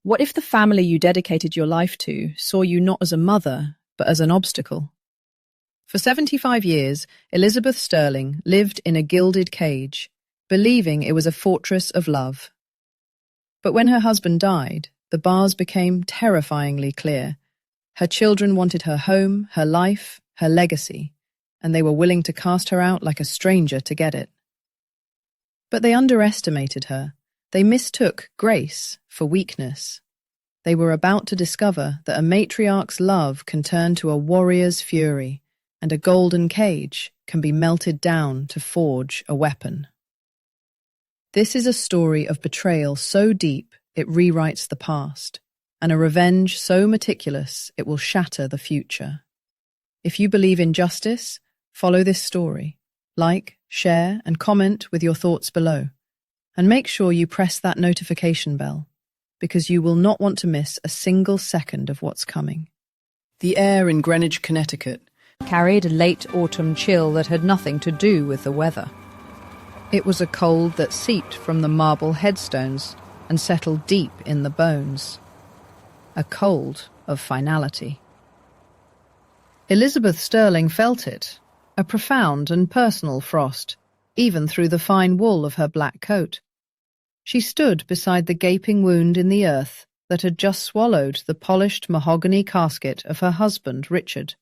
What if the family you dedicated your life to saw you not as a mother, but as an obstacle? For 75 years, Elizabeth Sterling lived in a gilded cage, believing it was a fortress of love. But when her husband died, the bars became terrifyingly clear. Her children wanted her home, her life, her legacy, and they were willing to cast her out like a stranger to get it. But they underestimated her. They mistook grace for weakness. They were about to discover that a matriarch's love can turn to a warrior's fury, and a golden cage can be melted down to forge a weapon. This is a story of betrayal so deep it rewrites the past, and a revenge so meticulous it will shatter the future. If you believe in justice, follow this story. Like, share, and comment with your thoughts below. And make sure you press that notification bell, because you will not want to miss a single second of what's coming. The air in Greenwich, Connecticut carried a late autumn chill that had nothing to do with the weather. It was a cold that seeped from the marble headstones and settled deep in the bones. A cold of finality. Elizabeth Sterling felt it, a profound and personal frost, even through the fine wool of her black coat. She stood beside the gaping wound in the earth that had just swallowed the polished mahogany casket of her husband, Richard.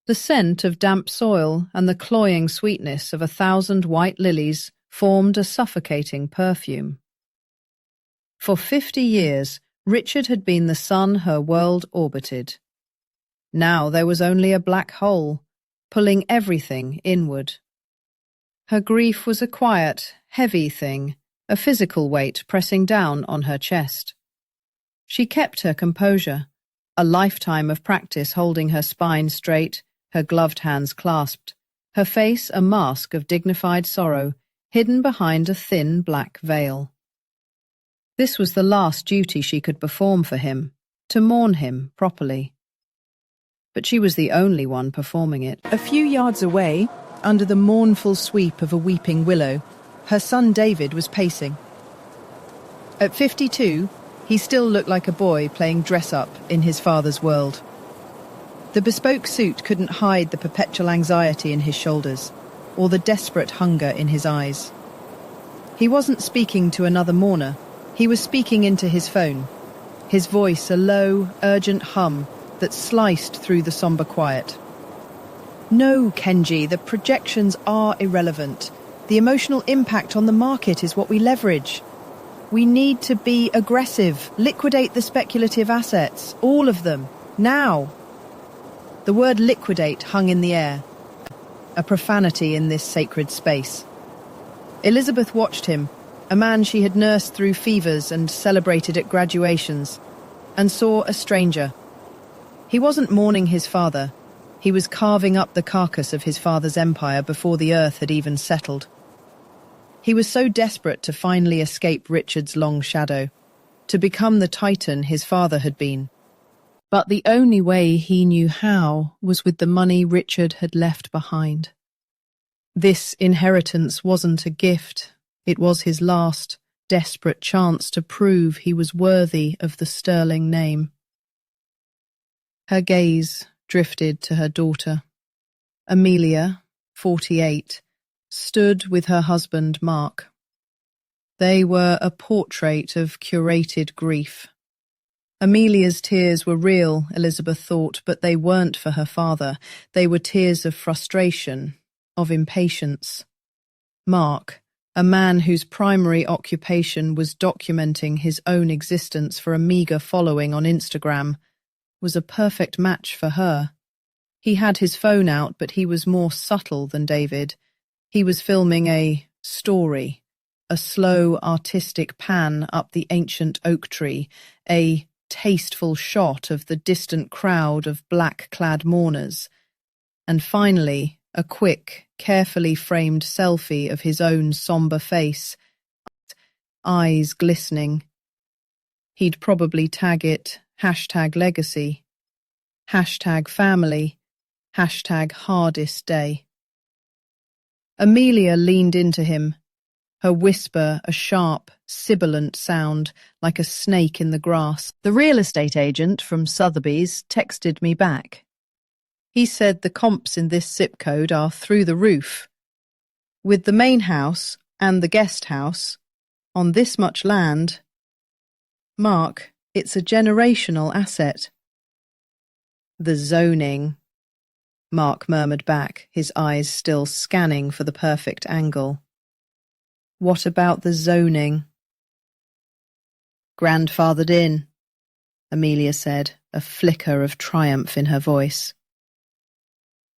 The scent of damp soil and the cloying sweetness of 1,000 white lilies formed a suffocating perfume. For 50 years, Richard had been the sun her world orbited. Now there was only a black hole, pulling everything inward. Her grief was a quiet, heavy thing, a physical weight pressing down on her chest. She kept her composure, a lifetime of practice holding her spine straight, her gloved hands clasped, her face a mask of dignified sorrow, hidden behind a thin black veil. This was the last duty she could perform for him, to mourn him properly. But she was the only one performing it. A few yards away, under the mournful sweep of a weeping willow, her son David was pacing. At 52, he still looked like a boy playing dress-up in his father's world. The bespoke suit couldn't hide the perpetual anxiety in his shoulders, or the desperate hunger in his eyes. He wasn't speaking to another mourner, he was speaking into his phone, his voice a low, urgent hum that sliced through the somber quiet. No, Kenji, the projections are irrelevant. The emotional impact on the market is what we leverage. We need to be aggressive, liquidate the speculative assets, all of them, now. The word liquidate hung in the air, a profanity in this sacred space. Elizabeth watched him, a man she had nursed through fevers and celebrated at graduations, and saw a stranger. He wasn't mourning his father. He was carving up the carcass of his father's empire before the earth had even settled. He was so desperate to finally escape Richard's long shadow, to become the titan his father had been. But the only way he knew how was with the money Richard had left behind. This inheritance wasn't a gift, it was his last, desperate chance to prove he was worthy of the Sterling name. Her gaze drifted to her daughter. Amelia, 48, stood with her husband Mark. They were a portrait of curated grief. Amelia's tears were real, Elizabeth thought, but they weren't for her father. They were tears of frustration, of impatience. Mark, a man whose primary occupation was documenting his own existence for a meagre following on Instagram, was a perfect match for her. He had his phone out, but he was more subtle than David. He was filming a story, a slow, artistic pan up the ancient oak tree, a tasteful shot of the distant crowd of black-clad mourners, and finally a quick, carefully framed selfie of his own somber face, eyes glistening. He'd probably tag it #legacy, #family, #hardest day. Amelia leaned into him, her whisper a sharp, sibilant sound like a snake in the grass. The real estate agent from Sotheby's texted me back. He said the comps in this zip code are through the roof. With the main house and the guest house on this much land, Mark, it's a generational asset. The zoning, Mark murmured back, his eyes still scanning for the perfect angle. What about the zoning? Grandfathered in, Amelia said, a flicker of triumph in her voice.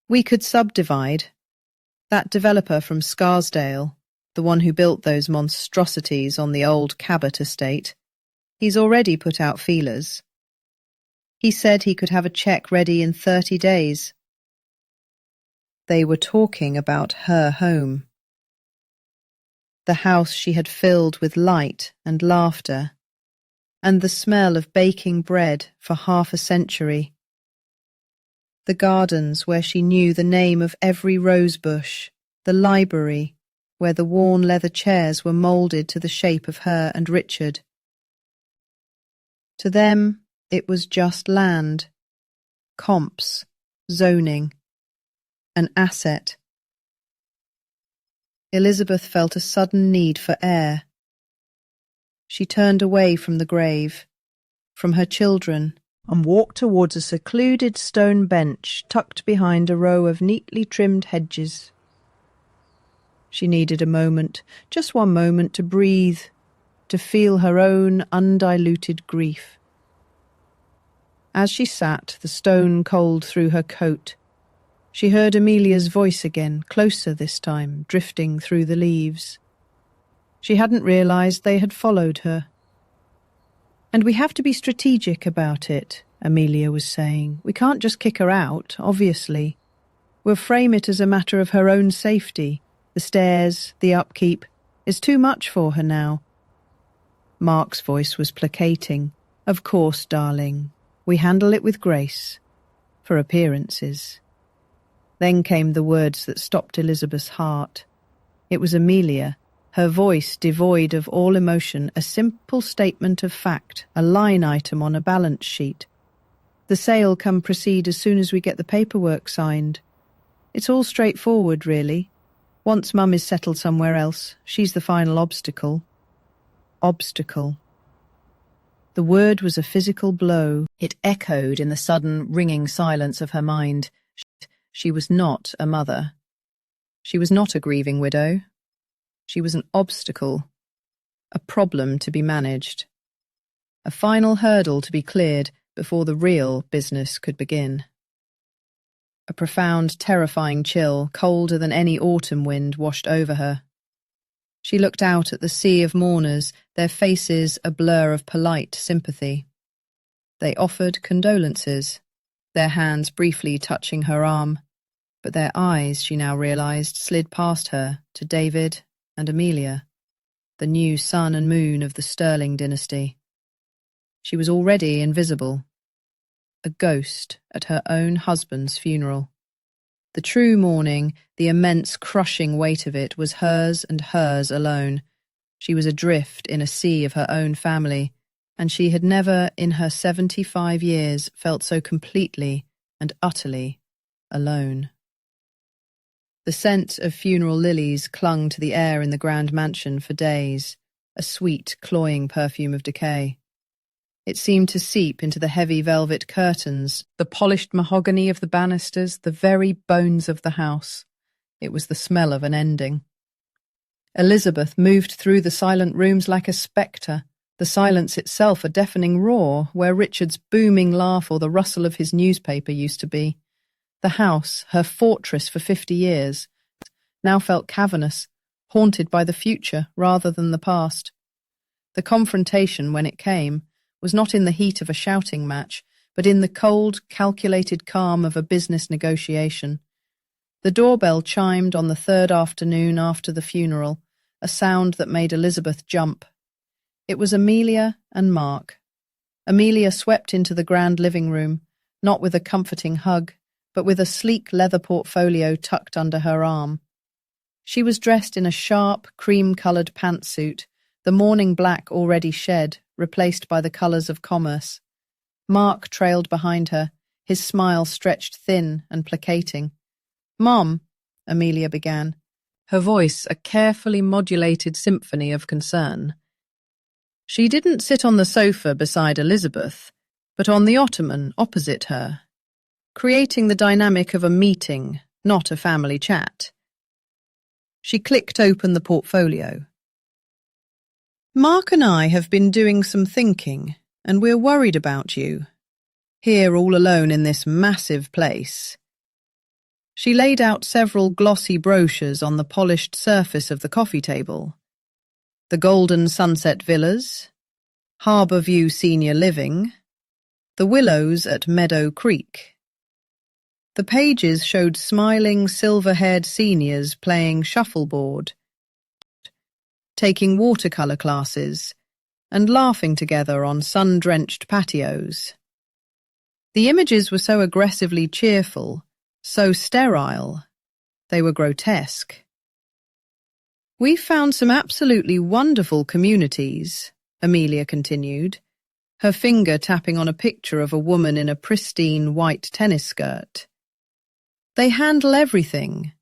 We could subdivide. That developer from Scarsdale, the one who built those monstrosities on the old Cabot estate, he's already put out feelers. He said he could have a cheque ready in 30 days. They were talking about her home. The house she had filled with light and laughter, and the smell of baking bread for half a century. The gardens where she knew the name of every rosebush, the library where the worn leather chairs were moulded to the shape of her and Richard. To them, it was just land, comps, zoning, an asset. Elizabeth felt a sudden need for air. She turned away from the grave, from her children, and walked towards a secluded stone bench tucked behind a row of neatly trimmed hedges. She needed a moment, just one moment, to breathe, to feel her own undiluted grief. As she sat, the stone cold through her coat, she heard Amelia's voice again, closer this time, drifting through the leaves. She hadn't realised they had followed her. And we have to be strategic about it, Amelia was saying. We can't just kick her out, obviously. We'll frame it as a matter of her own safety. The stairs, the upkeep, is too much for her now. Mark's voice was placating. Of course, darling. We handle it with grace. For appearances. Then came the words that stopped Elizabeth's heart. It was Amelia, her voice devoid of all emotion, a simple statement of fact, a line item on a balance sheet. The sale can proceed as soon as we get the paperwork signed. It's all straightforward, really. Once Mum is settled somewhere else, she's the final obstacle. Obstacle. The word was a physical blow. It echoed in the sudden, ringing silence of her mind. She was not a mother. She was not a grieving widow. She was an obstacle, a problem to be managed, a final hurdle to be cleared before the real business could begin. A profound, terrifying chill, colder than any autumn wind, washed over her. She looked out at the sea of mourners, their faces a blur of polite sympathy. They offered condolences, their hands briefly touching her arm, but their eyes, she now realised, slid past her to David and Amelia, the new sun and moon of the Stirling dynasty. She was already invisible, a ghost at her own husband's funeral. The true mourning, the immense crushing weight of it, was hers and hers alone. She was adrift in a sea of her own family, and she had never, in her 75 years, felt so completely and utterly alone. The scent of funeral lilies clung to the air in the grand mansion for days, a sweet, cloying perfume of decay. It seemed to seep into the heavy velvet curtains, the polished mahogany of the banisters, the very bones of the house. It was the smell of an ending. Elizabeth moved through the silent rooms like a spectre, the silence itself a deafening roar, where Richard's booming laugh or the rustle of his newspaper used to be. The house, her fortress for 50 years, now felt cavernous, haunted by the future rather than the past. The confrontation, when it came, was not in the heat of a shouting match, but in the cold, calculated calm of a business negotiation. The doorbell chimed on the third afternoon after the funeral, a sound that made Elizabeth jump. It was Amelia and Mark. Amelia swept into the grand living room, not with a comforting hug, but with a sleek leather portfolio tucked under her arm. She was dressed in a sharp, cream-coloured pantsuit, the morning black already shed, replaced by the colours of commerce. Mark trailed behind her, his smile stretched thin and placating. "Mom," Amelia began, her voice a carefully modulated symphony of concern. She didn't sit on the sofa beside Elizabeth, but on the ottoman opposite her, creating the dynamic of a meeting, not a family chat. She clicked open the portfolio. "Mark and I have been doing some thinking, and we're worried about you. Here all alone in this massive place." She laid out several glossy brochures on the polished surface of the coffee table. The Golden Sunset Villas, Harbour View Senior Living, The Willows at Meadow Creek. The pages showed smiling, silver-haired seniors playing shuffleboard, taking watercolour classes, and laughing together on sun-drenched patios. The images were so aggressively cheerful, so sterile, they were grotesque. "We found some absolutely wonderful communities," Amelia continued, her finger tapping on a picture of a woman in a pristine white tennis skirt. "They handle everything,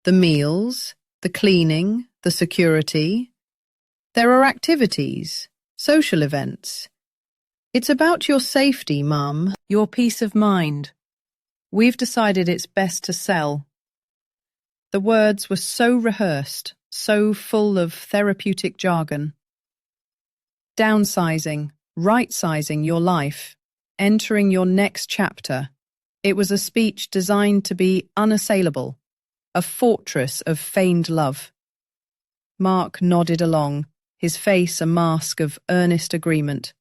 the meals, the cleaning, the security. There are activities, social events. It's about your safety, Mum, your peace of mind. We've decided it's best to sell." The words were so rehearsed, so full of therapeutic jargon. Downsizing, right-sizing your life, entering your next chapter. It was a speech designed to be unassailable, a fortress of feigned love. Mark nodded along, his face a mask of earnest agreement.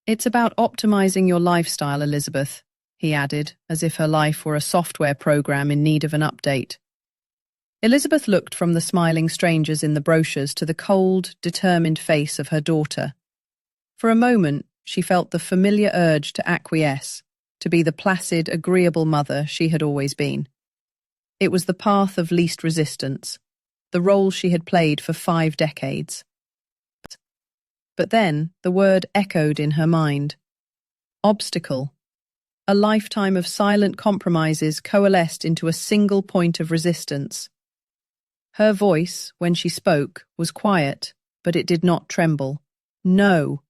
"It's about optimizing your lifestyle, Elizabeth," he added, as if her life were a software program in need of an update. Elizabeth looked from the smiling strangers in the brochures to the cold, determined face of her daughter. For a moment, she felt the familiar urge to acquiesce, to be the placid, agreeable mother she had always been. It was the path of least resistance, the role she had played for 5 decades. But then the word echoed in her mind. Obstacle. A lifetime of silent compromises coalesced into a single point of resistance. Her voice, when she spoke, was quiet, but it did not tremble. "No."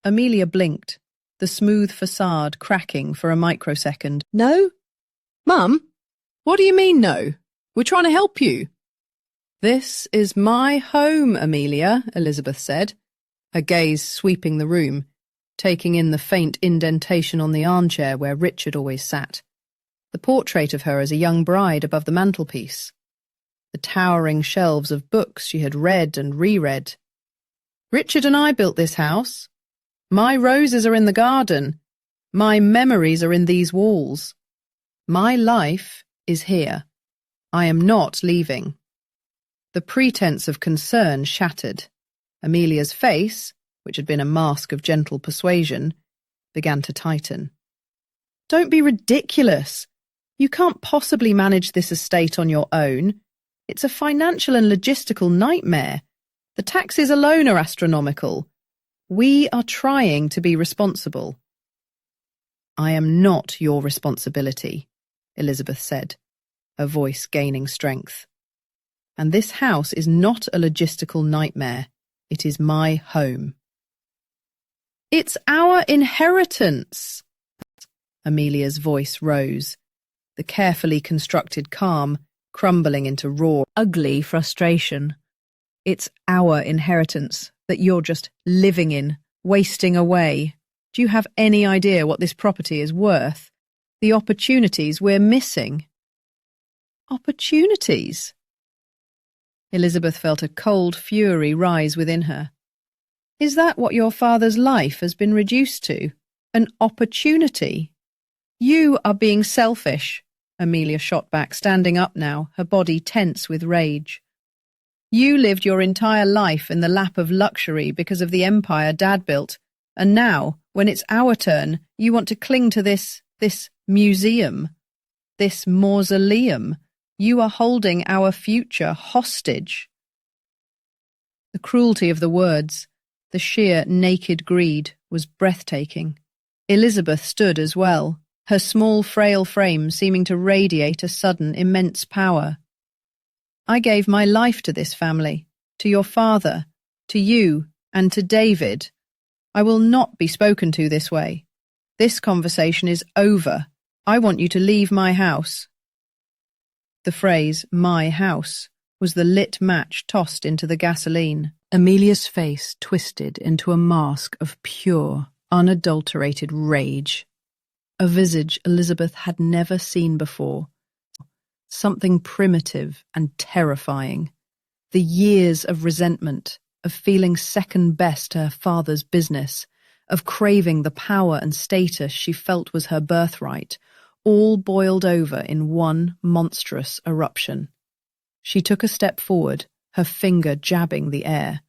Amelia blinked, the smooth facade cracking for a microsecond. "No? Mum? What do you mean, no? We're trying to help you." "This is my home, Amelia," Elizabeth said, her gaze sweeping the room, taking in the faint indentation on the armchair where Richard always sat, the portrait of her as a young bride above the mantelpiece, the towering shelves of books she had read and reread. "Richard and I built this house. My roses are in the garden. My memories are in these walls. My life is here. I am not leaving." The pretense of concern shattered. Amelia's face, which had been a mask of gentle persuasion, began to tighten. "Don't be ridiculous. You can't possibly manage this estate on your own. It's a financial and logistical nightmare. The taxes alone are astronomical. We are trying to be responsible." "I am not your responsibility," Elizabeth said, her voice gaining strength. "And this house is not a logistical nightmare. It is my home." "It's our inheritance." Amelia's voice rose, the carefully constructed calm crumbling into raw, ugly frustration. "It's our inheritance that you're just living in, wasting away. Do you have any idea what this property is worth? The opportunities we're missing." "Opportunities?" Elizabeth felt a cold fury rise within her. "Is that what your father's life has been reduced to? An opportunity?" "You are being selfish," Amelia shot back, standing up now, her body tense with rage. "You lived your entire life in the lap of luxury because of the empire Dad built, and now, when it's our turn, you want to cling to this museum, this mausoleum. You are holding our future hostage." The cruelty of the words, the sheer naked greed, was breathtaking. Elizabeth stood as well, her small, frail frame seeming to radiate a sudden, immense power. I gave my life to this family, to your father, to you, and to David. I will not be spoken to this way. This conversation is over. I want you to leave my house. The phrase, my house, was the lit match tossed into the gasoline. Amelia's face twisted into a mask of pure, unadulterated rage. A visage Elizabeth had never seen before. Something primitive and terrifying. The years of resentment, of feeling second best to her father's business, of craving the power and status she felt was her birthright, all boiled over in one monstrous eruption. She took a step forward, her finger jabbing the air.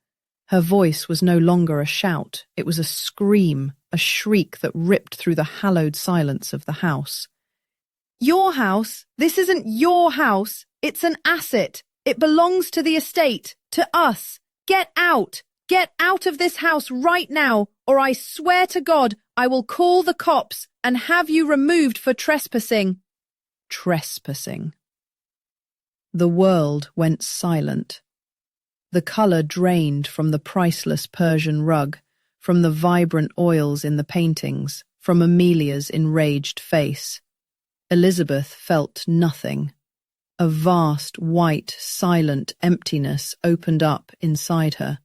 Her voice was no longer a shout, it was a scream, a shriek that ripped through the hallowed silence of the house. Your house? This isn't your house. It's an asset. It belongs to the estate, to us. Get out! Get out of this house right now, or I swear to God I will call the cops and have you removed for trespassing. Trespassing. The world went silent. The colour drained from the priceless Persian rug, from the vibrant oils in the paintings, from Amelia's enraged face. Elizabeth felt nothing. A vast, white, silent emptiness opened up inside her.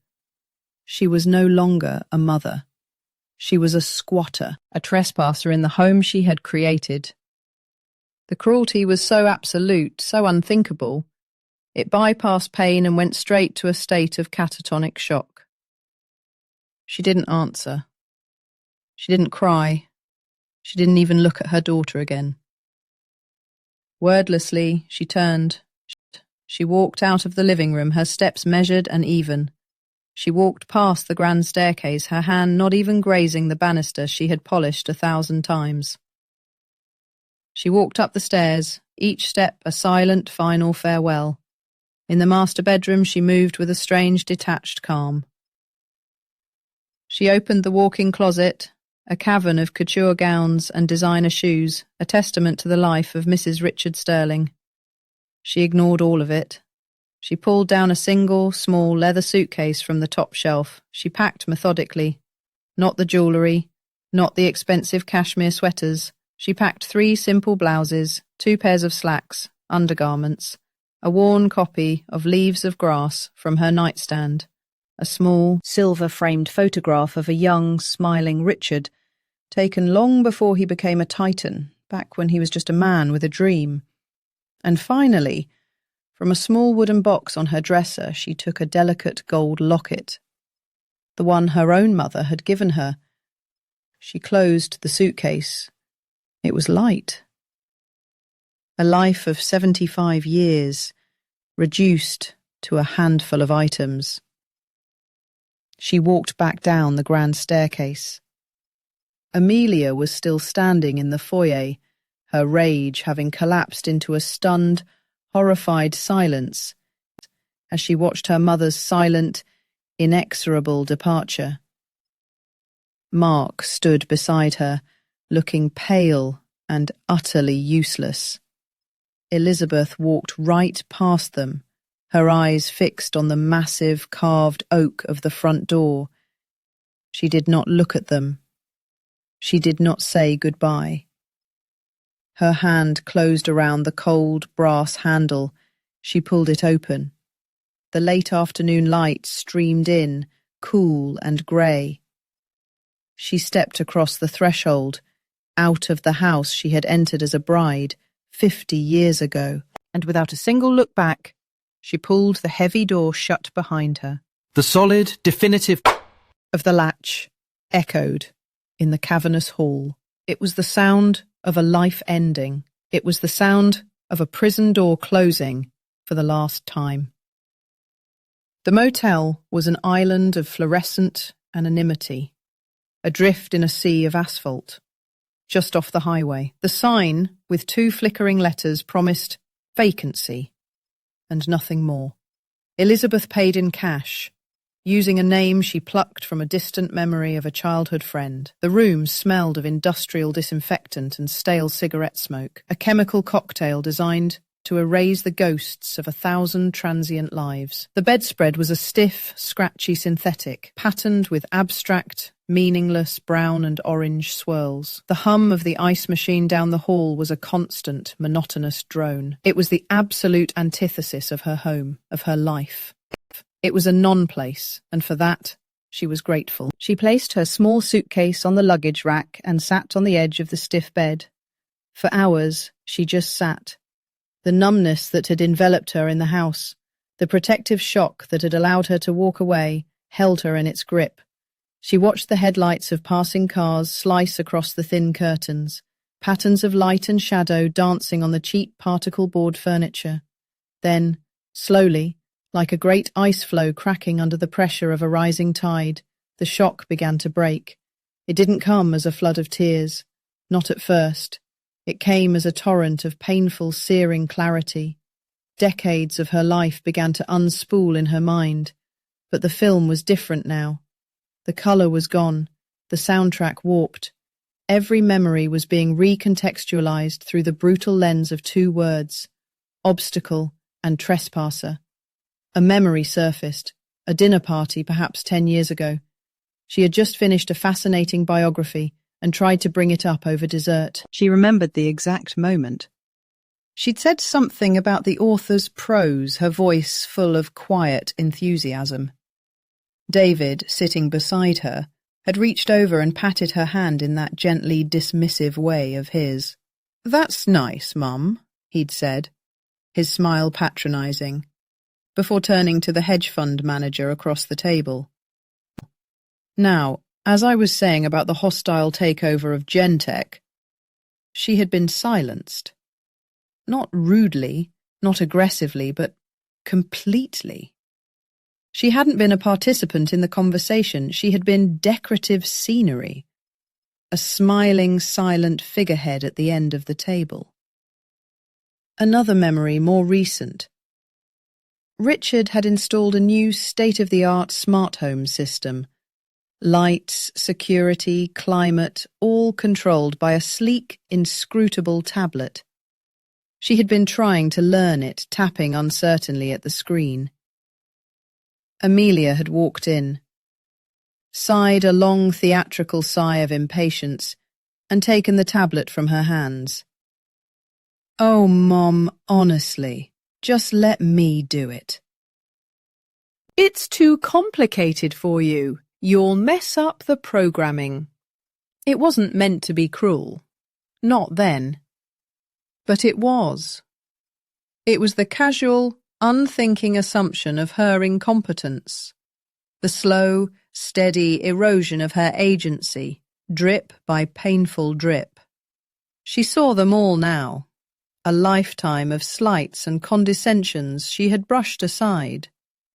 She was no longer a mother. She was a squatter, a trespasser in the home she had created. The cruelty was so absolute, so unthinkable. It bypassed pain and went straight to a state of catatonic shock. She didn't answer. She didn't cry. She didn't even look at her daughter again. Wordlessly, she turned. She walked out of the living room, her steps measured and even. She walked past the grand staircase, her hand not even grazing the banister she had polished 1,000 times. She walked up the stairs, each step a silent, final farewell. In the master bedroom, she moved with a strange, detached calm. She opened the walk-in closet, a cavern of couture gowns and designer shoes, a testament to the life of Mrs. Richard Sterling. She ignored all of it. She pulled down a single, small leather suitcase from the top shelf. She packed methodically. Not the jewellery, not the expensive cashmere sweaters. She packed 3 simple blouses, 2 pairs of slacks, undergarments, a worn copy of Leaves of Grass from her nightstand, a small, silver-framed photograph of a young, smiling Richard, taken long before he became a titan, back when he was just a man with a dream. And finally, from a small wooden box on her dresser, she took a delicate gold locket, the one her own mother had given her. She closed the suitcase. It was light. A life of 75 years, reduced to a handful of items. She walked back down the grand staircase. Amelia was still standing in the foyer, her rage having collapsed into a stunned, horrified silence as she watched her mother's silent, inexorable departure. Mark stood beside her, looking pale and utterly useless. Elizabeth walked right past them, her eyes fixed on the massive carved oak of the front door. She did not look at them. She did not say goodbye. Her hand closed around the cold brass handle. She pulled it open. The late afternoon light streamed in, cool and grey. She stepped across the threshold, out of the house she had entered as a bride 50 years ago, and without a single look back, she pulled the heavy door shut behind her. The solid, definitive of the latch echoed in the cavernous hall. It was the sound of a life ending. It was the sound of a prison door closing for the last time. The motel was an island of fluorescent anonymity, adrift in a sea of asphalt, just off the highway. The sign, with 2 flickering letters, promised vacancy and nothing more. Elizabeth paid in cash, using a name she plucked from a distant memory of a childhood friend. The room smelled of industrial disinfectant and stale cigarette smoke, a chemical cocktail designed to erase the ghosts of 1,000 transient lives. The bedspread was a stiff, scratchy synthetic, patterned with abstract, meaningless brown and orange swirls. The hum of the ice machine down the hall was a constant, monotonous drone. It was the absolute antithesis of her home, of her life. It was a non-place, and for that, she was grateful. She placed her small suitcase on the luggage rack and sat on the edge of the stiff bed. For hours, she just sat. The numbness that had enveloped her in the house, the protective shock that had allowed her to walk away, held her in its grip. She watched the headlights of passing cars slice across the thin curtains, patterns of light and shadow dancing on the cheap particle board furniture. Then, slowly, like a great ice floe cracking under the pressure of a rising tide, the shock began to break. It didn't come as a flood of tears, not at first. It came as a torrent of painful, searing clarity. Decades of her life began to unspool in her mind, but the film was different now. The colour was gone, the soundtrack warped. Every memory was being recontextualized through the brutal lens of two words: obstacle and trespasser. A memory surfaced, a dinner party perhaps 10 years ago. She had just finished a fascinating biography and tried to bring it up over dessert. She remembered the exact moment. She'd said something about the author's prose, her voice full of quiet enthusiasm. David, sitting beside her, had reached over and patted her hand in that gently dismissive way of his. "That's nice, Mum," he'd said, his smile patronizing, before turning to the hedge fund manager across the table. Now, as I was saying about the hostile takeover of Gentek, she had been silenced. Not rudely, not aggressively, but completely. She hadn't been a participant in the conversation, she had been decorative scenery, a smiling, silent figurehead at the end of the table. Another memory, more recent. Richard had installed a new state-of-the-art smart home system. Lights, security, climate, all controlled by a sleek, inscrutable tablet. She had been trying to learn it, tapping uncertainly at the screen. Amelia had walked in, sighed a long theatrical sigh of impatience, and taken the tablet from her hands. "Oh, Mom, honestly, just let me do it." "It's too complicated for you. You'll mess up the programming." It wasn't meant to be cruel. Not then. But it was. It was the casual, unthinking assumption of her incompetence. The slow, steady erosion of her agency, drip by painful drip. She saw them all now. A lifetime of slights and condescensions she had brushed aside,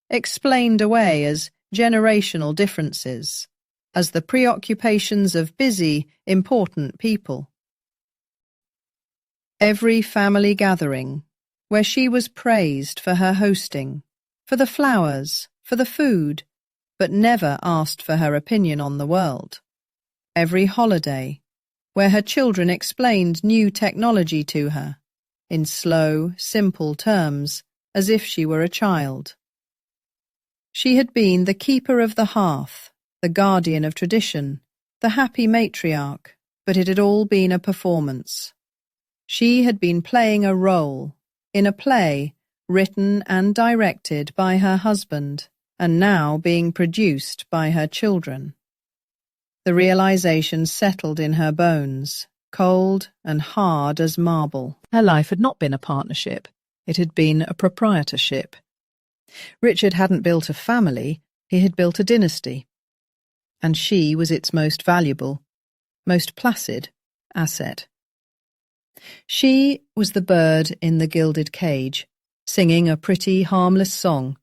explained away as generational differences, as the preoccupations of busy, important people. Every family gathering, where she was praised for her hosting, for the flowers, for the food, but never asked for her opinion on the world. Every holiday, where her children explained new technology to her, in slow, simple terms, as if she were a child. She had been the keeper of the hearth, the guardian of tradition, the happy matriarch, but it had all been a performance. She had been playing a role, in a play, written and directed by her husband, and now being produced by her children. The realization settled in her bones, cold and hard as marble. Her life had not been a partnership, it had been a proprietorship. Richard hadn't built a family, he had built a dynasty. And she was its most valuable, most placid asset. She was the bird in the gilded cage, singing a pretty, harmless song,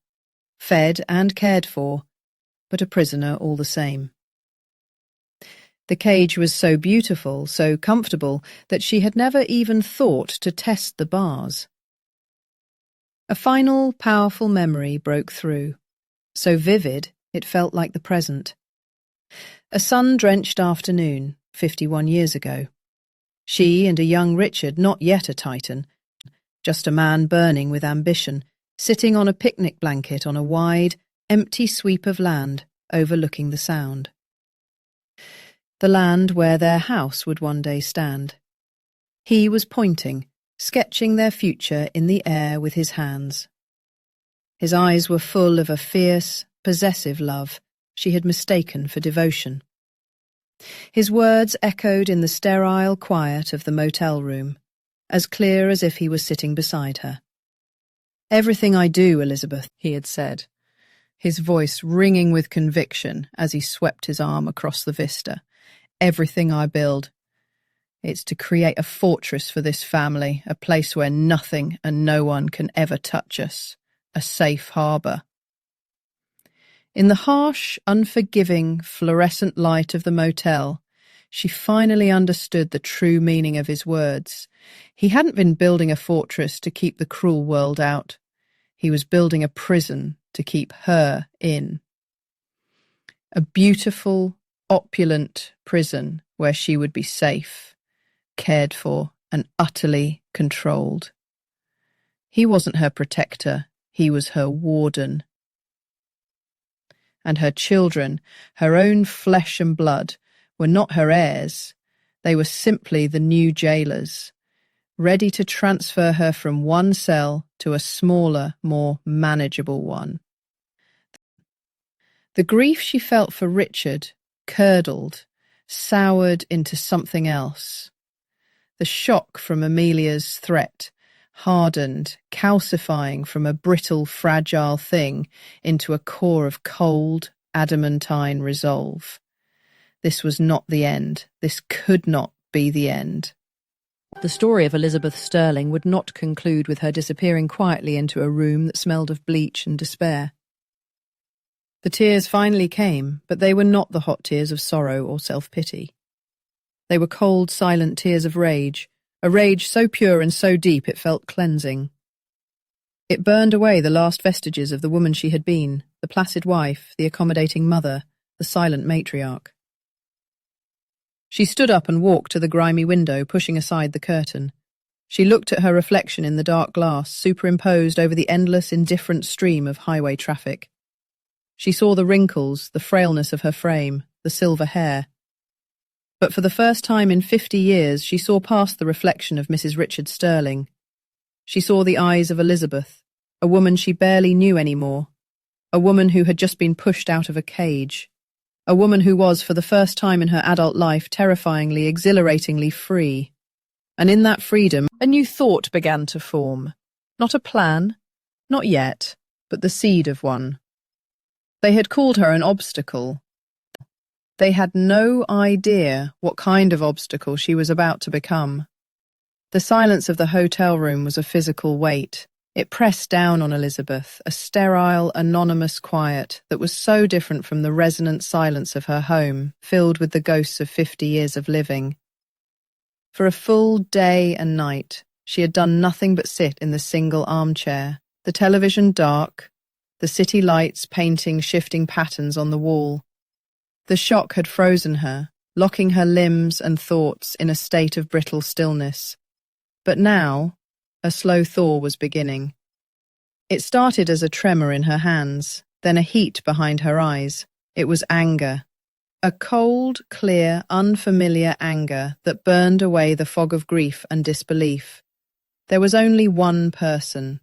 fed and cared for, but a prisoner all the same. The cage was so beautiful, so comfortable, that she had never even thought to test the bars. A final, powerful memory broke through, so vivid It felt like the present. A sun-drenched afternoon, 51 years ago. She and a young Richard, not yet a Titan, just a man burning with ambition, sitting on a picnic blanket on a wide, empty sweep of land overlooking the Sound. The land where their house would one day stand. He was pointing, sketching their future in the air with his hands. His eyes were full of a fierce, possessive love she had mistaken for devotion. His words echoed in the sterile quiet of the motel room, as clear as if he was sitting beside her. "Everything I do, Elizabeth," he had said, his voice ringing with conviction as he swept his arm across the vista. "Everything I build, it's to create a fortress for this family, a place where nothing and no one can ever touch us, a safe harbour." In the harsh, unforgiving, fluorescent light of the motel, she finally understood the true meaning of his words. He hadn't been building a fortress to keep the cruel world out. He was building a prison to keep her in. A beautiful, opulent prison where she would be safe, cared for, and utterly controlled. He wasn't her protector, he was her warden. And her children, her own flesh and blood, were not her heirs. They were simply the new jailers, ready to transfer her from one cell to a smaller, more manageable one. The grief she felt for Richard curdled, soured into something else. The shock from Amelia's threat hardened, calcifying from a brittle, fragile thing into a core of cold, adamantine resolve. This was not the end. This could not be the end. The story of Elizabeth Sterling would not conclude with her disappearing quietly into a room that smelled of bleach and despair. The tears finally came, but they were not the hot tears of sorrow or self-pity. They were cold, silent tears of rage, a rage so pure and so deep it felt cleansing. It burned away the last vestiges of the woman she had been, the placid wife, the accommodating mother, the silent matriarch. She stood up and walked to the grimy window, pushing aside the curtain. She looked at her reflection in the dark glass, superimposed over the endless, indifferent stream of highway traffic. She saw the wrinkles, the frailness of her frame, the silver hair. But for the first time in 50 years, she saw past the reflection of Mrs. Richard Sterling. She saw the eyes of Elizabeth, a woman she barely knew anymore, a woman who had just been pushed out of a cage, a woman who was, for the first time in her adult life, terrifyingly, exhilaratingly free. And in that freedom, a new thought began to form. Not a plan, not yet, but the seed of one. They had called her an obstacle. They had no idea what kind of obstacle she was about to become. The silence of the hotel room was a physical weight. It pressed down on Elizabeth, a sterile, anonymous quiet that was so different from the resonant silence of her home, filled with the ghosts of 50 years of living. For a full day and night, she had done nothing but sit in the single armchair, the television dark, the city lights painting shifting patterns on the wall. The shock had frozen her, locking her limbs and thoughts in a state of brittle stillness. But now, a slow thaw was beginning. It started as a tremor in her hands, then a heat behind her eyes. It was anger. A cold, clear, unfamiliar anger that burned away the fog of grief and disbelief. There was only one person,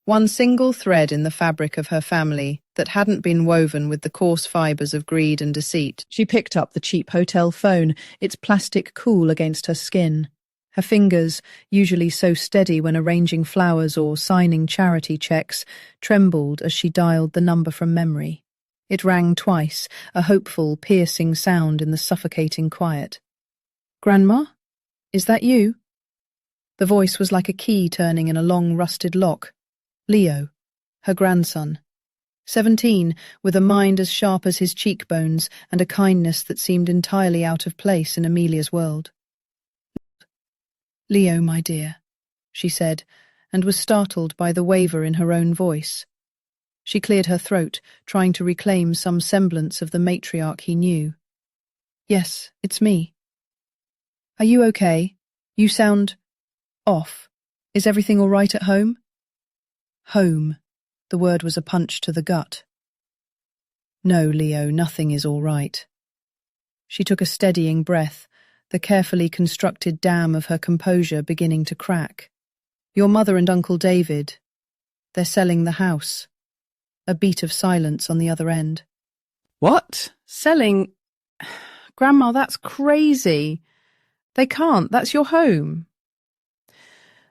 one single thread in the fabric of her family that hadn't been woven with the coarse fibres of greed and deceit. She picked up the cheap hotel phone, its plastic cool against her skin. Her fingers, usually so steady when arranging flowers or signing charity checks, trembled as she dialed the number from memory. It rang twice, a hopeful, piercing sound in the suffocating quiet. "Grandma? Is that you?" The voice was like a key turning in a long, rusted lock. Leo, her grandson. 17, with a mind as sharp as his cheekbones and a kindness that seemed entirely out of place in Amelia's world. "Leo, my dear," she said, and was startled by the waver in her own voice. She cleared her throat, trying to reclaim some semblance of the matriarch he knew. Yes, it's me. Are you okay? You sound off. Is everything all right at home? Home. The word was a punch to the gut. No, Leo, nothing is all right. She took a steadying breath, the carefully constructed dam of her composure beginning to crack. Your mother and Uncle David. They're selling the house. A beat of silence on the other end. What? Selling? Grandma, that's crazy. They can't. That's your home.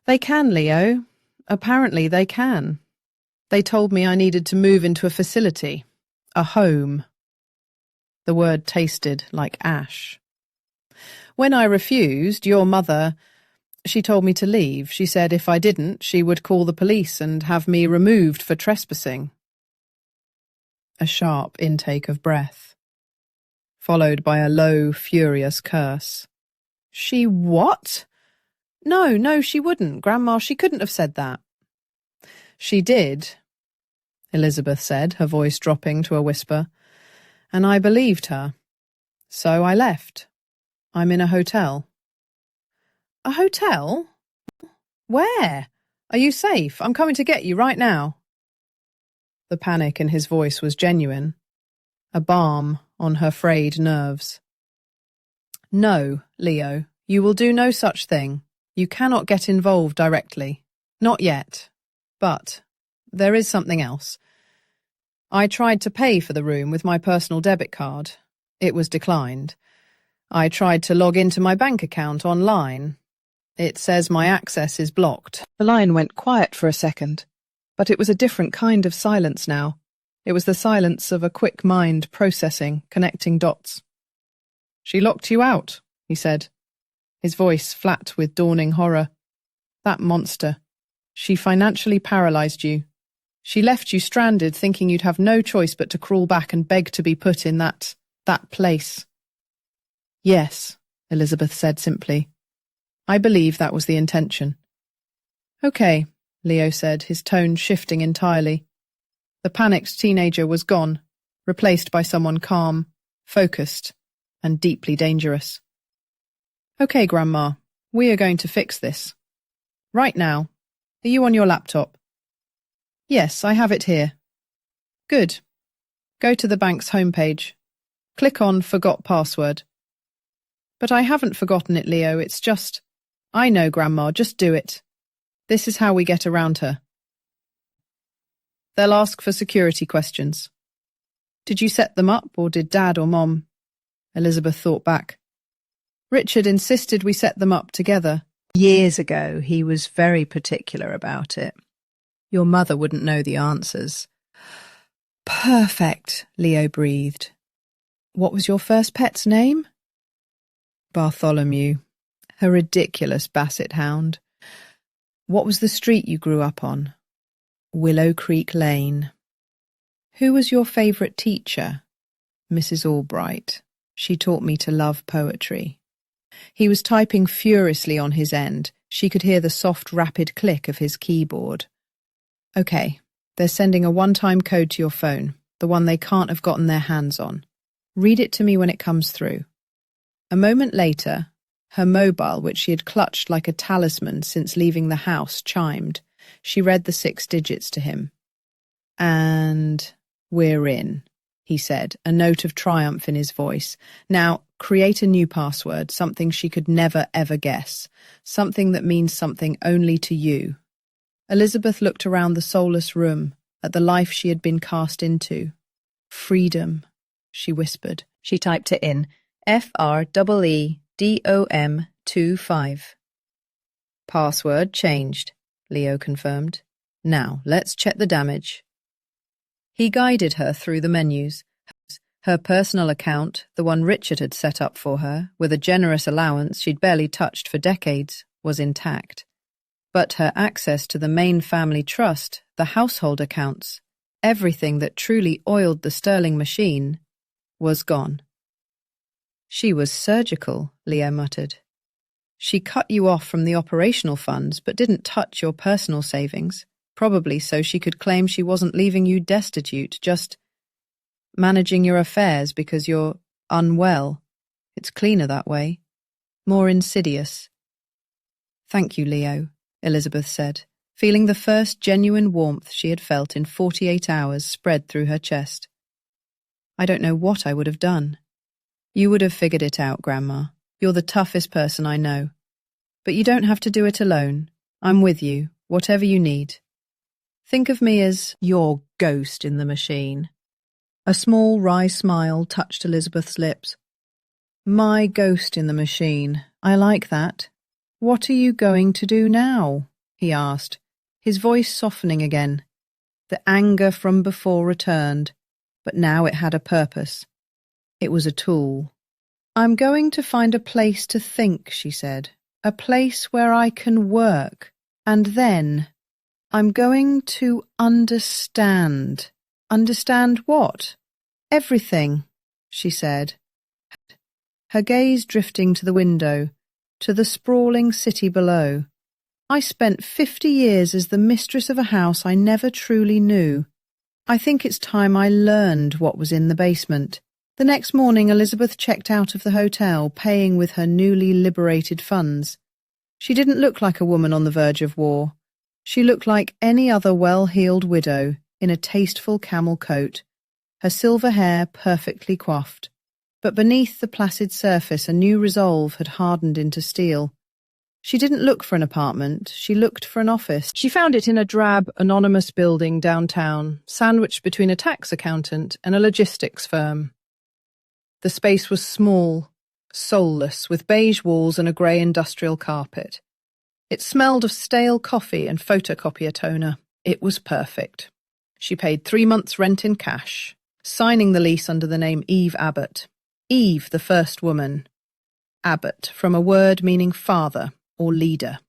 They can, Leo. Apparently they can. They told me I needed to move into a facility. A home. The word tasted like ash. When I refused, your mother, she told me to leave. She said if I didn't, she would call the police and have me removed for trespassing. A sharp intake of breath, followed by a low, furious curse. She what? No, she wouldn't, Grandma. She couldn't have said that. She did, Elizabeth said, her voice dropping to a whisper, and I believed her. So I left. I'm in a hotel. A hotel? Where? Are you safe? I'm coming to get you right now. The panic in his voice was genuine, a balm on her frayed nerves. No, Leo, you will do no such thing. You cannot get involved directly. Not yet. But there is something else. I tried to pay for the room with my personal debit card. It was declined. I tried to log into my bank account online. It says my access is blocked. The line went quiet for a second, but it was a different kind of silence now. It was the silence of a quick mind processing, connecting dots. She locked you out, he said, his voice flat with dawning horror. That monster. She financially paralyzed you. She left you stranded, thinking you'd have no choice but to crawl back and beg to be put in that place. Yes, Elizabeth said simply. I believe that was the intention. Okay, Leo said, his tone shifting entirely. The panicked teenager was gone, replaced by someone calm, focused, and deeply dangerous. Okay, Grandma, we are going to fix this. Right now. Are you on your laptop? Yes, I have it here. Good. Go to the bank's homepage. Click on Forgot Password. But I haven't forgotten it, Leo. It's just... I know, Grandma. Just do it. This is how we get around her. They'll ask for security questions. Did you set them up, or did Dad or Mom? Elizabeth thought back. Richard insisted we set them up together. Years ago, he was very particular about it. Your mother wouldn't know the answers. Perfect, Leo breathed. What was your first pet's name? Bartholomew, a ridiculous basset hound. What was the street you grew up on? Willow Creek Lane. Who was your favourite teacher? Mrs. Albright. She taught me to love poetry. He was typing furiously on his end. She could hear the soft, rapid click of his keyboard. Okay, they're sending a one-time code to your phone, the one they can't have gotten their hands on. Read it to me when it comes through. A moment later, her mobile, which she had clutched like a talisman since leaving the house, chimed. She read the 6 digits to him. And we're in, he said, a note of triumph in his voice. Now, create a new password, something she could never, ever guess. Something that means something only to you. Elizabeth looked around the soulless room, at the life she had been cast into. Freedom, she whispered. She typed it in. FREEDOM25. Password changed, Leo confirmed. Now, let's check the damage. He guided her through the menus. Her personal account, the one Richard had set up for her, with a generous allowance she'd barely touched for decades, was intact. But her access to the main family trust, the household accounts, everything that truly oiled the Sterling machine, was gone. She was surgical, Leo muttered. She cut you off from the operational funds but didn't touch your personal savings. probably so she could claim she wasn't leaving you destitute, just managing your affairs because you're unwell. It's cleaner that way, more insidious. Thank you, Leo, Elizabeth said, feeling the first genuine warmth she had felt in 48 hours spread through her chest. I don't know what I would have done. You would have figured it out, Grandma. You're the toughest person I know. But you don't have to do it alone. I'm with you, whatever you need. Think of me as your ghost in the machine. A small wry smile touched Elizabeth's lips. My ghost in the machine. I like that. What are you going to do now? He asked, his voice softening again. The anger from before returned, but now it had a purpose. It was a tool. I'm going to find a place to think, she said. A place where I can work. And then I'm going to understand. Understand what? Everything, she said, her gaze drifting to the window, to the sprawling city below. I spent 50 years as the mistress of a house I never truly knew. I think it's time I learned what was in the basement. The next morning, Elizabeth checked out of the hotel, paying with her newly liberated funds. She didn't look like a woman on the verge of war. She looked like any other well-heeled widow in a tasteful camel coat, her silver hair perfectly coiffed. But beneath the placid surface, a new resolve had hardened into steel. She didn't look for an apartment, she looked for an office. She found it in a drab, anonymous building downtown, sandwiched between a tax accountant and a logistics firm. The space was small, soulless, with beige walls and a grey industrial carpet. It smelled of stale coffee and photocopier toner. It was perfect. She paid 3 months' rent in cash, signing the lease under the name Eve Abbott. Eve, the first woman. Abbott, from a word meaning father or leader.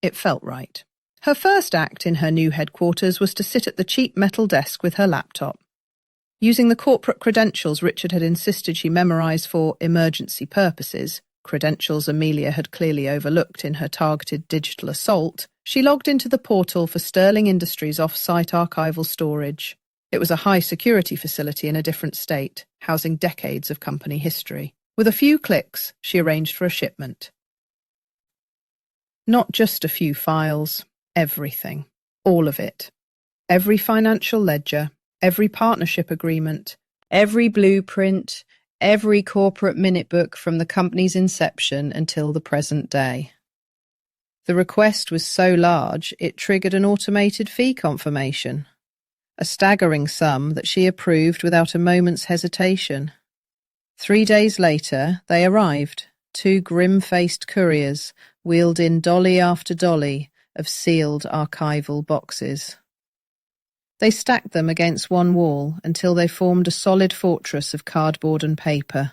It felt right. Her first act in her new headquarters was to sit at the cheap metal desk with her laptop. Using the corporate credentials Richard had insisted she memorize for emergency purposes, credentials Amelia had clearly overlooked in her targeted digital assault, she logged into the portal for Sterling Industries off-site archival storage. It was a high-security facility in a different state, housing decades of company history. With a few clicks, she arranged for a shipment. Not just a few files, everything. All of it. Every financial ledger, every partnership agreement, every blueprint, every corporate minute book from the company's inception until the present day. The request was so large, it triggered an automated fee confirmation. A staggering sum that she approved without a moment's hesitation. 3 days later, they arrived, 2 grim-faced couriers, wheeled in dolly after dolly of sealed archival boxes. They stacked them against one wall until they formed a solid fortress of cardboard and paper.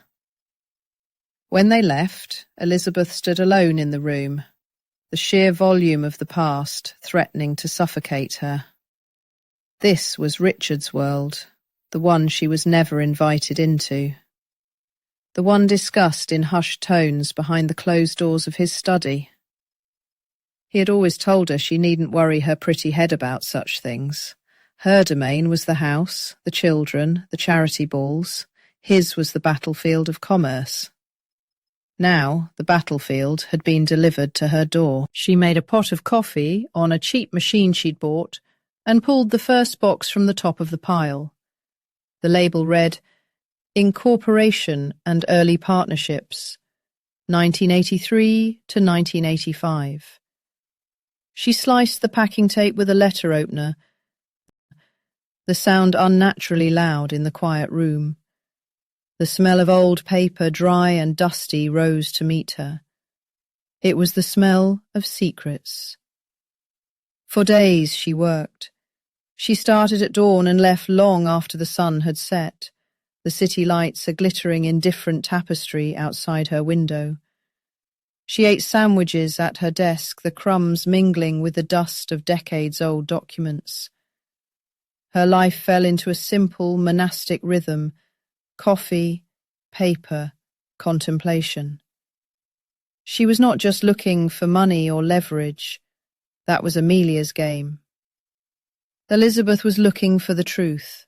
When they left, Elizabeth stood alone in the room, the sheer volume of the past threatening to suffocate her. This was Richard's world, the one she was never invited into. The one discussed in hushed tones behind the closed doors of his study. He had always told her she needn't worry her pretty head about such things. Her domain was the house, the children, the charity balls. His was the battlefield of commerce. Now, the battlefield had been delivered to her door. She made a pot of coffee on a cheap machine she'd bought and pulled the first box from the top of the pile. The label read, Incorporation and Early Partnerships, 1983 to 1985. She sliced the packing tape with a letter opener, the sound unnaturally loud in the quiet room. The smell of old paper, dry and dusty, rose to meet her. It was the smell of secrets. For days she worked. She started at dawn and left long after the sun had set, the city lights a glittering in different tapestry outside her window. She ate sandwiches at her desk, the crumbs mingling with the dust of decades-old documents. Her life fell into a simple monastic rhythm: coffee, paper, contemplation. She was not just looking for money or leverage. That was Amelia's game. Elizabeth was looking for the truth.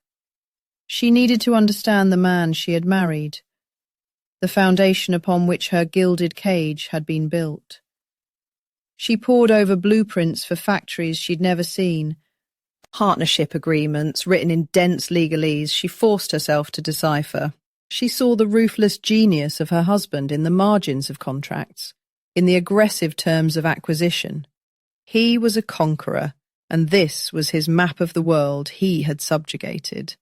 She needed to understand the man she had married, the foundation upon which her gilded cage had been built. She pored over blueprints for factories she'd never seen, partnership agreements written in dense legalese she forced herself to decipher. She saw the ruthless genius of her husband in the margins of contracts, in the aggressive terms of acquisition. He was a conqueror, and this was his map of the world he had subjugated.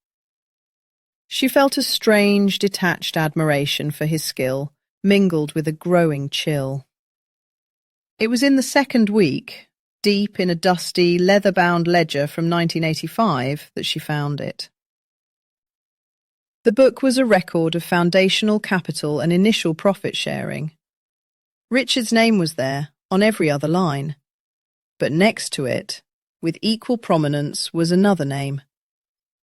She felt a strange, detached admiration for his skill, mingled with a growing chill. It was in the second week, deep in a dusty, leather-bound ledger from 1985, that she found it. The book was a record of foundational capital and initial profit sharing. Richard's name was there, on every other line. But next to it, with equal prominence, was another name.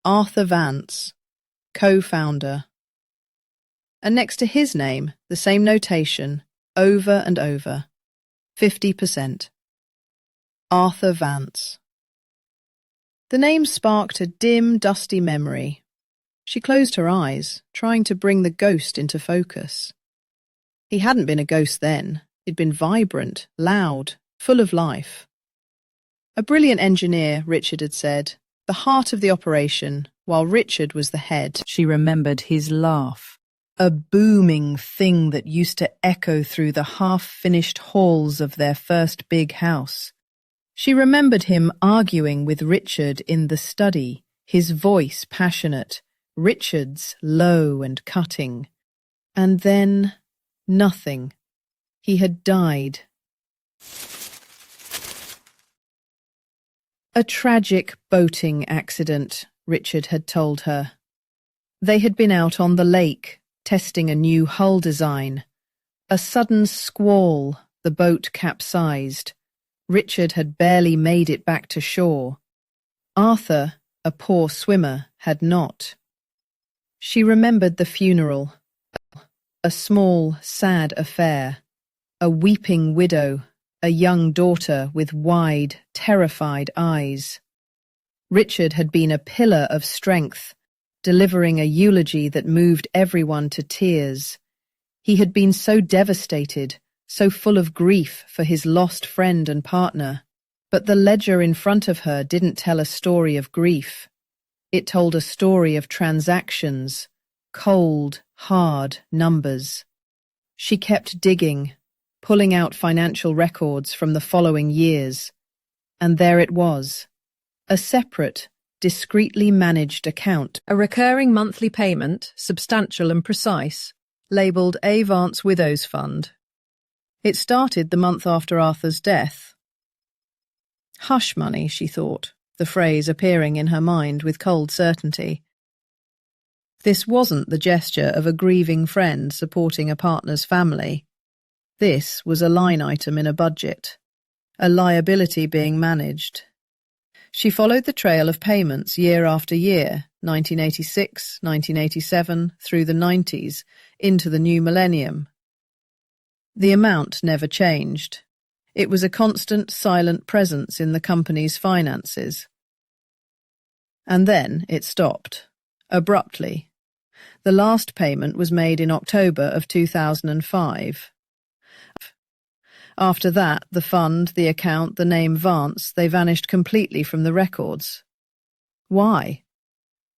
Arthur Vance, co-founder. And next to his name, the same notation, over and over. 50%. Arthur Vance. The name sparked a dim, dusty memory. She closed her eyes, trying to bring the ghost into focus. He hadn't been a ghost then. He'd been vibrant, loud, full of life. A brilliant engineer, Richard had said, the heart of the operation, while Richard was the head. She remembered his laugh, a booming thing that used to echo through the half-finished halls of their first big house. She remembered him arguing with Richard in the study, his voice passionate, Richard's low and cutting. And then, nothing. He had died. A tragic boating accident, Richard had told her. They had been out on the lake, testing a new hull design. A sudden squall, the boat capsized. Richard had barely made it back to shore. Arthur, a poor swimmer, had not. She remembered the funeral. A small, sad affair. A weeping widow, a young daughter with wide, terrified eyes. Richard had been a pillar of strength, delivering a eulogy that moved everyone to tears. He had been so devastated, so full of grief for his lost friend and partner. But the ledger in front of her didn't tell a story of grief. It told a story of transactions, cold, hard numbers. She kept digging, pulling out financial records from the following years. And there it was, a separate, discreetly managed account. A recurring monthly payment, substantial and precise, labelled A. Vance Widows Fund. It started the month after Arthur's death. Hush money, she thought, the phrase appearing in her mind with cold certainty. This wasn't the gesture of a grieving friend supporting a partner's family. This was a line item in a budget, a liability being managed. She followed the trail of payments year after year, 1986, 1987, through the 90s, into the new millennium. The amount never changed. It was a constant, silent presence in the company's finances. And then it stopped, abruptly. The last payment was made in October of 2005. After that, the fund, the account, the name Vance, they vanished completely from the records. Why?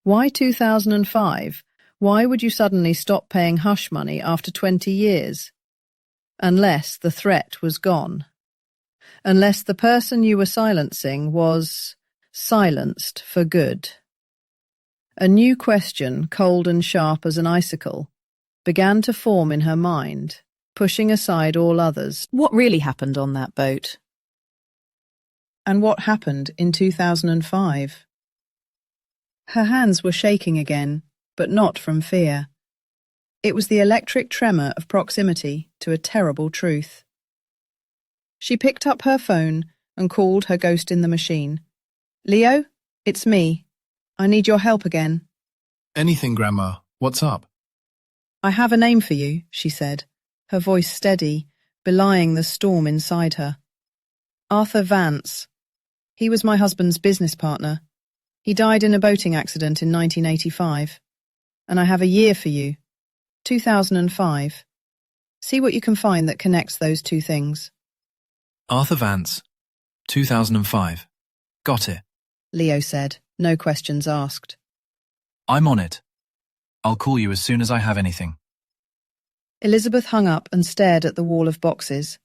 Why 2005? Why would you suddenly stop paying hush money after 20 years? Unless the threat was gone. Unless the person you were silencing was silenced for good. A new question, cold and sharp as an icicle, began to form in her mind, pushing aside all others. What really happened on that boat? And what happened in 2005? Her hands were shaking again, but not from fear. It was the electric tremor of proximity to a terrible truth. She picked up her phone and called her ghost in the machine. Leo, it's me. I need your help again. Anything, Grandma. What's up? I have a name for you, she said, her voice steady, belying the storm inside her. Arthur Vance. He was my husband's business partner. He died in a boating accident in 1985. And I have a year for you. 2005. See what you can find that connects those two things. Arthur Vance, 2005. Got it. Leo said, no questions asked. I'm on it. I'll call you as soon as I have anything. Elizabeth hung up and stared at the wall of boxes.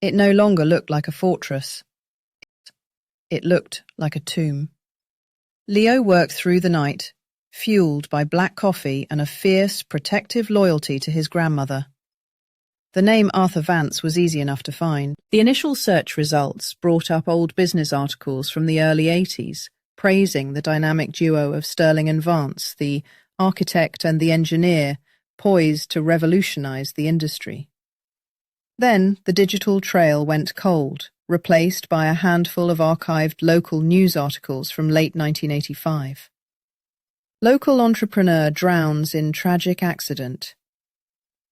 It no longer looked like a fortress. It looked like a tomb. Leo worked through the night, fueled by black coffee and a fierce, protective loyalty to his grandmother. The name Arthur Vance was easy enough to find. The initial search results brought up old business articles from the early 80s, praising the dynamic duo of Sterling and Vance, the architect and the engineer, poised to revolutionize the industry. Then the digital trail went cold, replaced by a handful of archived local news articles from late 1985. Local entrepreneur drowns in tragic accident.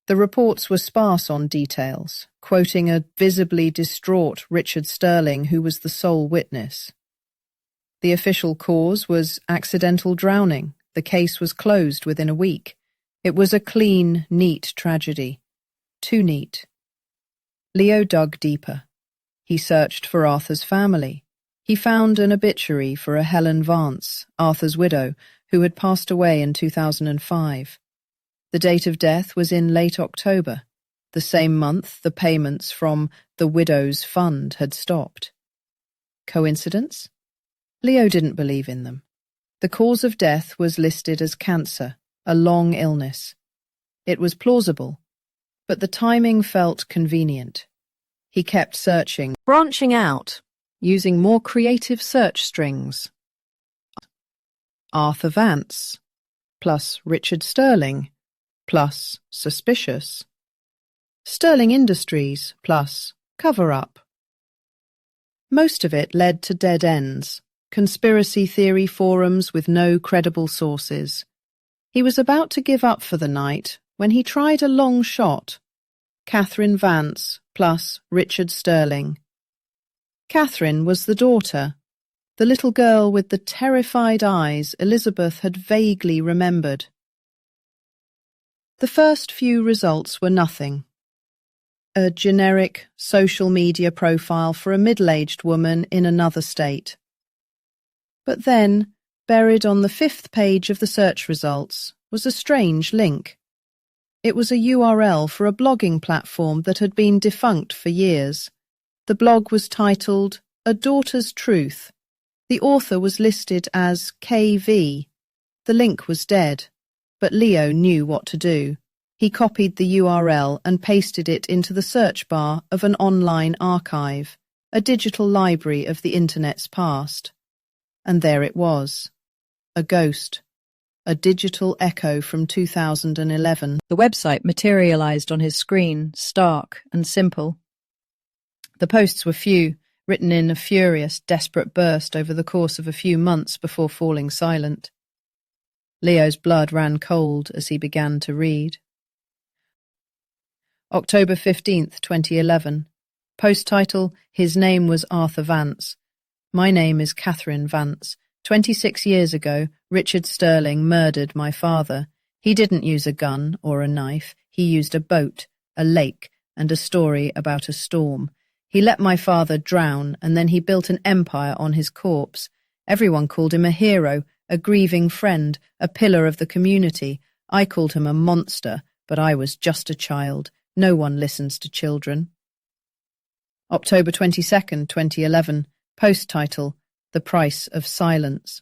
The reports were sparse on details, quoting a visibly distraught Richard Sterling, who was the sole witness. The official cause was accidental drowning. The case was closed within a week. It was a clean, neat tragedy. Too neat. Leo dug deeper. He searched for Arthur's family. He found an obituary for a Helen Vance, Arthur's widow, who had passed away in 2005. The date of death was in late October. The same month, the payments from the widow's fund had stopped. Coincidence? Leo didn't believe in them. The cause of death was listed as cancer, a long illness. It was plausible, but the timing felt convenient. He kept searching, branching out, using more creative search strings. Arthur Vance, plus Richard Sterling, plus suspicious. Sterling Industries, plus cover-up. Most of it led to dead ends, conspiracy theory forums with no credible sources. He was about to give up for the night when he tried a long shot. Catherine Vance plus Richard Sterling. Catherine was the daughter, the little girl with the terrified eyes Elizabeth had vaguely remembered. The first few results were nothing. A generic social media profile for a middle-aged woman in another state. But then, buried on the 5th page of the search results, was a strange link. It was a URL for a blogging platform that had been defunct for years. The blog was titled A Daughter's Truth. The author was listed as KV. The link was dead, but Leo knew what to do. He copied the URL and pasted it into the search bar of an online archive, a digital library of the Internet's past. And there it was. A ghost. A digital echo from 2011. The website materialized on his screen, stark and simple. The posts were few, written in a furious, desperate burst over the course of a few months before falling silent. Leo's blood ran cold as he began to read. October 15th, 2011. Post title, His name was Arthur Vance. My name is Catherine Vance. 26 years ago, Richard Sterling murdered my father. He didn't use a gun or a knife. He used a boat, a lake, and a story about a storm. He let my father drown, and then he built an empire on his corpse. Everyone called him a hero, a grieving friend, a pillar of the community. I called him a monster, but I was just a child. No one listens to children. October 22nd, 2011. Post title, The Price of Silence.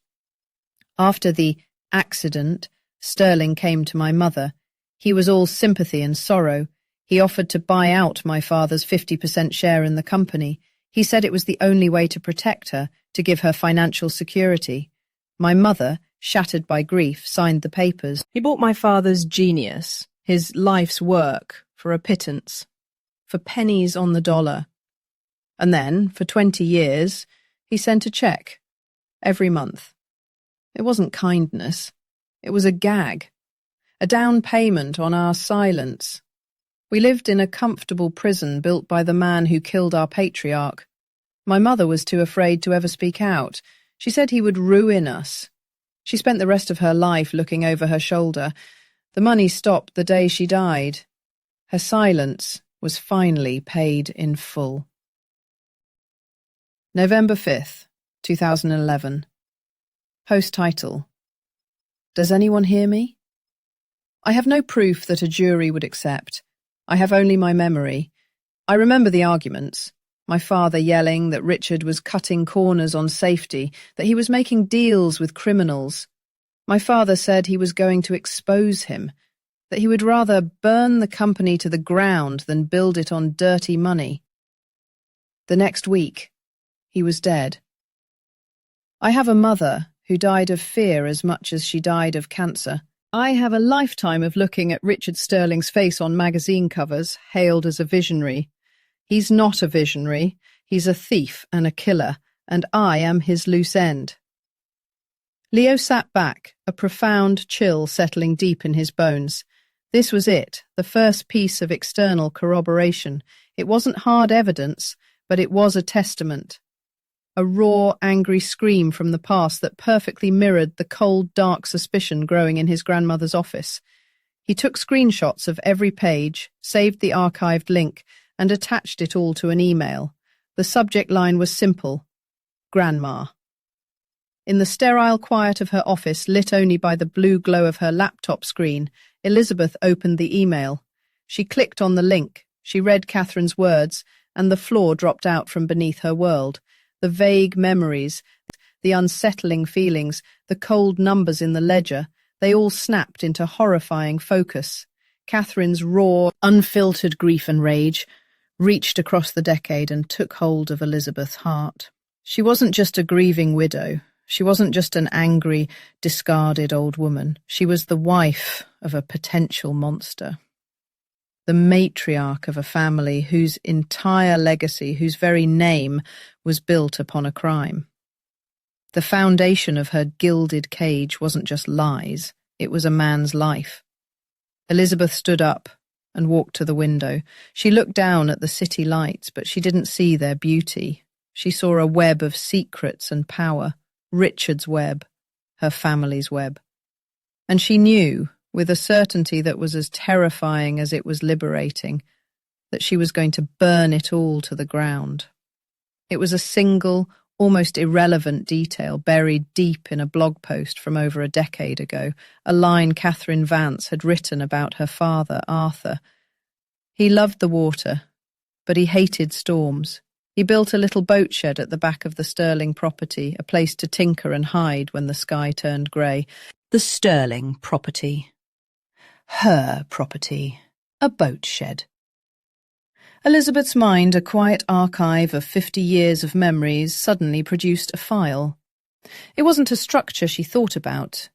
After the accident, Sterling came to my mother. He was all sympathy and sorrow. He offered to buy out my father's 50% share in the company. He said it was the only way to protect her, to give her financial security. My mother, shattered by grief, signed the papers. He bought my father's genius, his life's work, for a pittance, for pennies on the dollar. And then, for 20 years, he sent a check, every month. It wasn't kindness. It was a gag, a down payment on our silence. We lived in a comfortable prison built by the man who killed our patriarch. My mother was too afraid to ever speak out. She said he would ruin us. She spent the rest of her life looking over her shoulder. The money stopped the day she died. Her silence was finally paid in full. November 5th, 2011. Post title: Does anyone hear me? I have no proof that a jury would accept. I have only my memory. I remember the arguments. My father yelling that Richard was cutting corners on safety, that he was making deals with criminals. My father said he was going to expose him, that he would rather burn the company to the ground than build it on dirty money. The next week, he was dead. I have a mother who died of fear as much as she died of cancer. I have a lifetime of looking at Richard Sterling's face on magazine covers, hailed as a visionary. He's not a visionary, he's a thief and a killer, and I am his loose end. Leo sat back, a profound chill settling deep in his bones. This was it, the first piece of external corroboration. It wasn't hard evidence, but it was a testament. A raw, angry scream from the past that perfectly mirrored the cold, dark suspicion growing in his grandmother's office. He took screenshots of every page, saved the archived link, and attached it all to an email. The subject line was simple: Grandma. In the sterile quiet of her office, lit only by the blue glow of her laptop screen, Elizabeth opened the email. She clicked on the link, she read Catherine's words, and the floor dropped out from beneath her world. The vague memories, the unsettling feelings, the cold numbers in the ledger, they all snapped into horrifying focus. Catherine's raw, unfiltered grief and rage reached across the decade and took hold of Elizabeth's heart. She wasn't just a grieving widow. She wasn't just an angry, discarded old woman. She was the wife of a potential monster. The matriarch of a family whose entire legacy, whose very name, was built upon a crime. The foundation of her gilded cage wasn't just lies, it was a man's life. Elizabeth stood up and walked to the window. She looked down at the city lights, but she didn't see their beauty. She saw a web of secrets and power, Richard's web, her family's web. And she knew, with a certainty that was as terrifying as it was liberating, that she was going to burn it all to the ground. It was a single, almost irrelevant detail buried deep in a blog post from over a decade ago, a line Catherine Vance had written about her father, Arthur. He loved the water, but he hated storms. He built a little boat shed at the back of the Sterling property, a place to tinker and hide when the sky turned grey. The Sterling property. Her property. A boat shed. Elizabeth's mind, a quiet archive of 50 years of memories, suddenly produced a file. It wasn't a structure she thought about.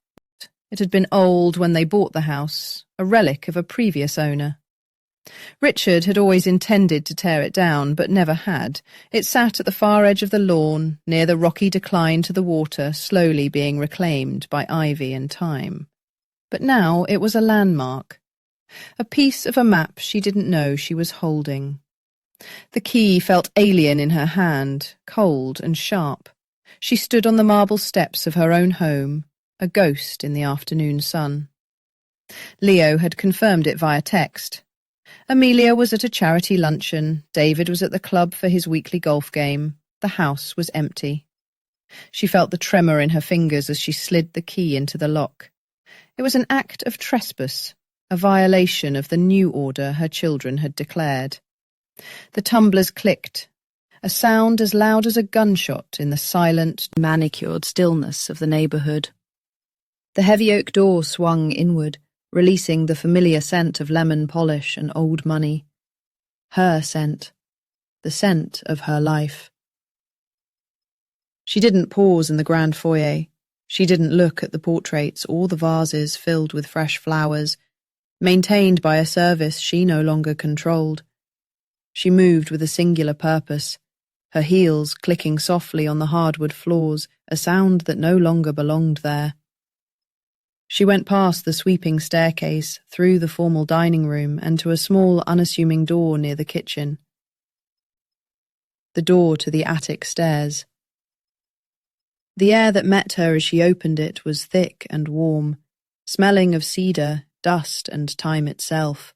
It had been old when they bought the house, a relic of a previous owner. Richard had always intended to tear it down, but never had. It sat at the far edge of the lawn, near the rocky decline to the water, slowly being reclaimed by ivy and time. But now it was a landmark. A piece of a map she didn't know she was holding. The key felt alien in her hand, cold and sharp. She stood on the marble steps of her own home, a ghost in the afternoon sun. Leo had confirmed it via text. Amelia was at a charity luncheon, David was at the club for his weekly golf game. The house was empty. She felt the tremor in her fingers as she slid the key into the lock. It was an act of trespass, a violation of the new order her children had declared. The tumblers clicked, a sound as loud as a gunshot in the silent, manicured stillness of the neighbourhood. The heavy oak door swung inward, releasing the familiar scent of lemon polish and old money. Her scent, the scent of her life. She didn't pause in the grand foyer. She didn't look at the portraits or the vases filled with fresh flowers, maintained by a service she no longer controlled. She moved with a singular purpose, her heels clicking softly on the hardwood floors, a sound that no longer belonged there. She went past the sweeping staircase, through the formal dining room, and to a small, unassuming door near the kitchen. The door to the attic stairs. The air that met her as she opened it was thick and warm, smelling of cedar, dust, and time itself.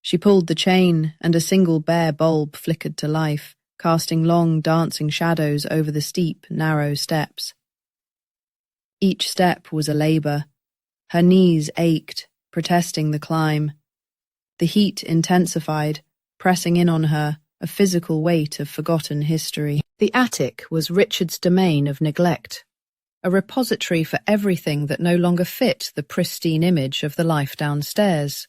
She pulled the chain, and a single bare bulb flickered to life, casting long, dancing shadows over the steep, narrow steps. Each step was a labour. Her knees ached, protesting the climb. The heat intensified, pressing in on her, a physical weight of forgotten history. The attic was Richard's domain of neglect, a repository for everything that no longer fit the pristine image of the life downstairs.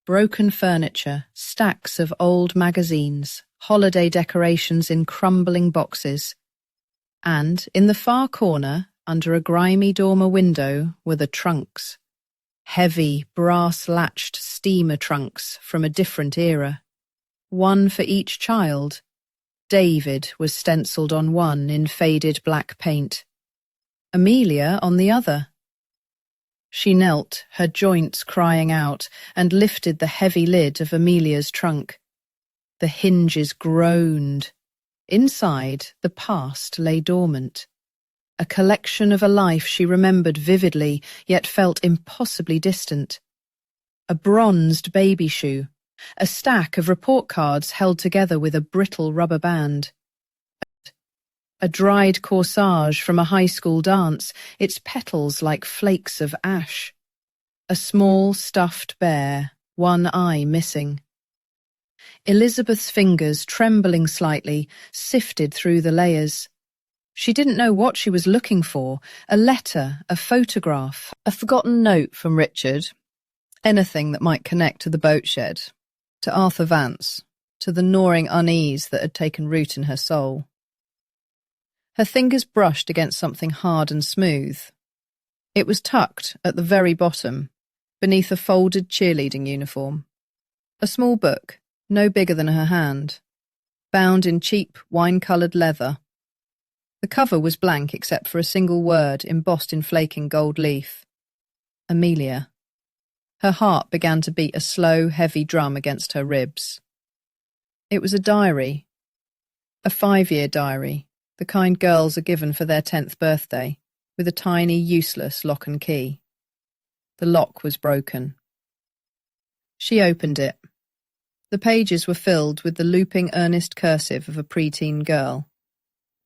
Broken furniture, stacks of old magazines, holiday decorations in crumbling boxes. And, in the far corner, under a grimy dormer window, were the trunks. Heavy, brass-latched steamer trunks from a different era. One for each child. David was stenciled on one in faded black paint. Amelia on the other. She knelt, her joints crying out, and lifted the heavy lid of Amelia's trunk. The hinges groaned. Inside, the past lay dormant. A collection of a life she remembered vividly, yet felt impossibly distant. A bronzed baby shoe, a stack of report cards held together with a brittle rubber band. A dried corsage from a high school dance, its petals like flakes of ash. A small stuffed bear, one eye missing. Elizabeth's fingers, trembling slightly, sifted through the layers. She didn't know what she was looking for, a letter, a photograph, a forgotten note from Richard, anything that might connect to the boat shed, to Arthur Vance, to the gnawing unease that had taken root in her soul. Her fingers brushed against something hard and smooth. It was tucked at the very bottom, beneath a folded cheerleading uniform. A small book, no bigger than her hand, bound in cheap, wine-coloured leather. The cover was blank except for a single word embossed in flaking gold leaf. Amelia. Her heart began to beat a slow, heavy drum against her ribs. It was a diary. A 5-year diary, the kind girls are given for their 10th birthday, with a tiny, useless lock and key. The lock was broken. She opened it. The pages were filled with the looping earnest cursive of a preteen girl.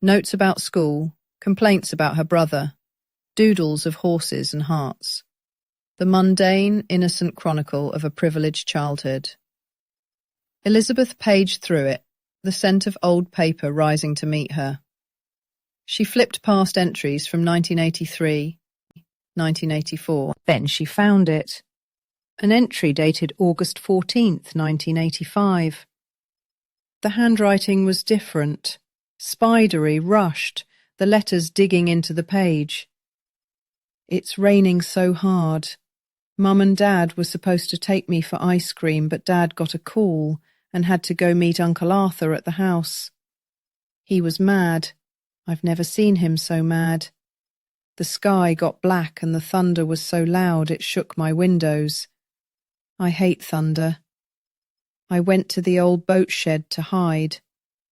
Notes about school, complaints about her brother, doodles of horses and hearts. The mundane, innocent chronicle of a privileged childhood. Elizabeth paged through it, the scent of old paper rising to meet her. She flipped past entries from 1983, 1984. Then she found it. An entry dated August 14th, 1985. The handwriting was different. Spidery, rushed, the letters digging into the page. It's raining so hard. Mum and Dad were supposed to take me for ice cream, but Dad got a call and had to go meet Uncle Arthur at the house. He was mad. I've never seen him so mad. The sky got black and the thunder was so loud it shook my windows. I hate thunder. I went to the old boat shed to hide.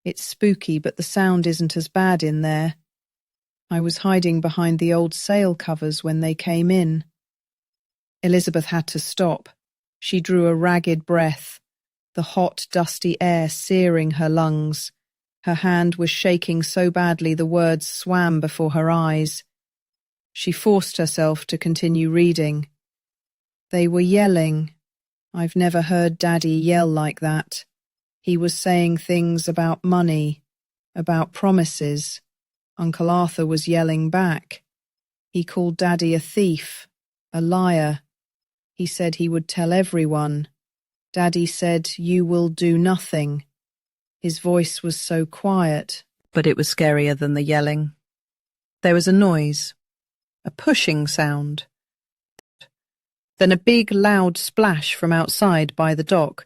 It's spooky, but the sound isn't as bad in there. I was hiding behind the old sail covers when they came in. Elizabeth had to stop. She drew a ragged breath, the hot, dusty air searing her lungs. Her hand was shaking so badly the words swam before her eyes. She forced herself to continue reading. They were yelling. I've never heard Daddy yell like that. He was saying things about money, about promises. Uncle Arthur was yelling back. He called Daddy a thief, a liar. He said he would tell everyone. Daddy said, "You will do nothing." His voice was so quiet, but it was scarier than the yelling. There was a noise, a pushing sound. Then a big, loud splash from outside by the dock.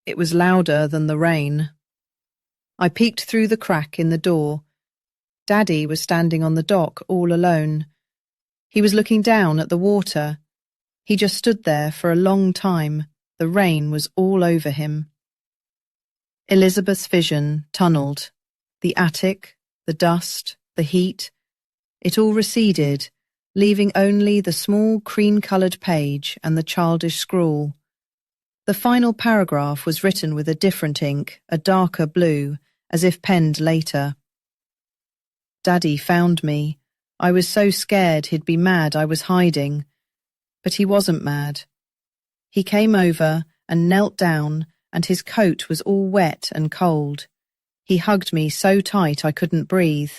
It was louder than the rain. I peeked through the crack in the door. Daddy was standing on the dock all alone. He was looking down at the water. He just stood there for a long time. The rain was all over him. Elizabeth's vision tunneled. The attic, the dust, the heat. It all receded, leaving only the small cream-coloured page and the childish scrawl. The final paragraph was written with a different ink, a darker blue, as if penned later. Daddy found me. I was so scared he'd be mad I was hiding. But he wasn't mad. He came over and knelt down, and his coat was all wet and cold. He hugged me so tight I couldn't breathe.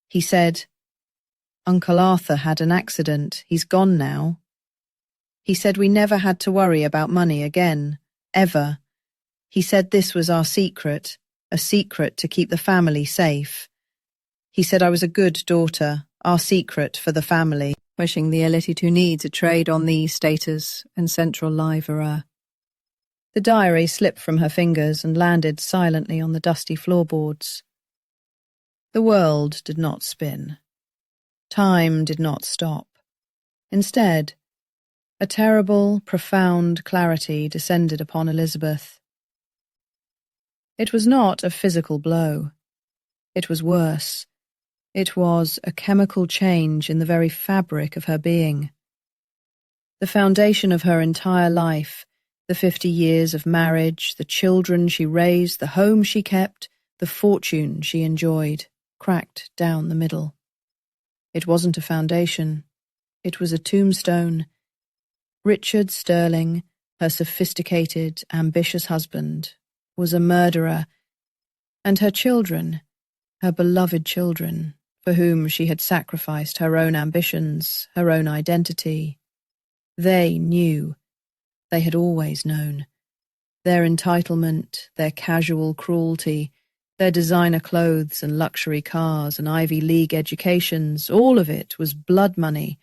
He said, "Uncle Arthur had an accident. He's gone now." He said we never had to worry about money again, ever. He said this was our secret, a secret to keep the family safe. He said I was a good daughter, our secret for the family. Wishing the Elity to needs a trade on these status and central livera. The diary slipped from her fingers and landed silently on the dusty floorboards. The world did not spin. Time did not stop. Instead, a terrible, profound clarity descended upon Elizabeth. It was not a physical blow. It was worse. It was a chemical change in the very fabric of her being. The foundation of her entire life, the 50 years of marriage, the children she raised, the home she kept, the fortune she enjoyed, cracked down the middle. It wasn't a foundation. It was a tombstone. Richard Sterling, her sophisticated, ambitious husband, was a murderer, and her children, her beloved children, for whom she had sacrificed her own ambitions, her own identity. They knew. They had always known. Their entitlement, their casual cruelty, their designer clothes and luxury cars and Ivy League educations, all of it was blood money.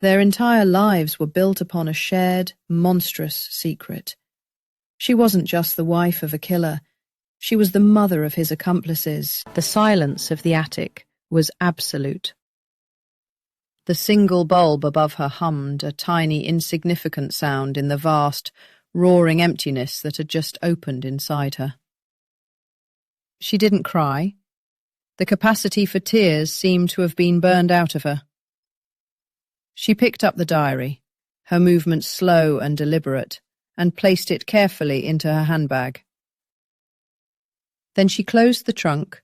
Their entire lives were built upon a shared, monstrous secret. She wasn't just the wife of a killer. She was the mother of his accomplices. The silence of the attic was absolute. The single bulb above her hummed a tiny, insignificant sound in the vast, roaring emptiness that had just opened inside her. She didn't cry. The capacity for tears seemed to have been burned out of her. She picked up the diary, her movements slow and deliberate, and placed it carefully into her handbag. Then she closed the trunk,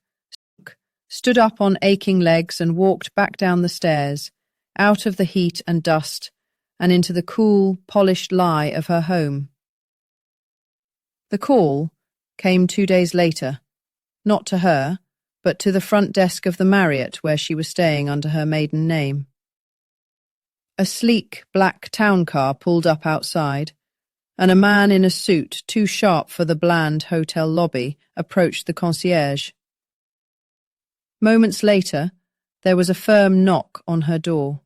stood up on aching legs and walked back down the stairs, out of the heat and dust, and into the cool, polished lie of her home. The call came 2 days later, not to her, but to the front desk of the Marriott where she was staying under her maiden name. A sleek black town car pulled up outside, and a man in a suit too sharp for the bland hotel lobby approached the concierge. Moments later, there was a firm knock on her door.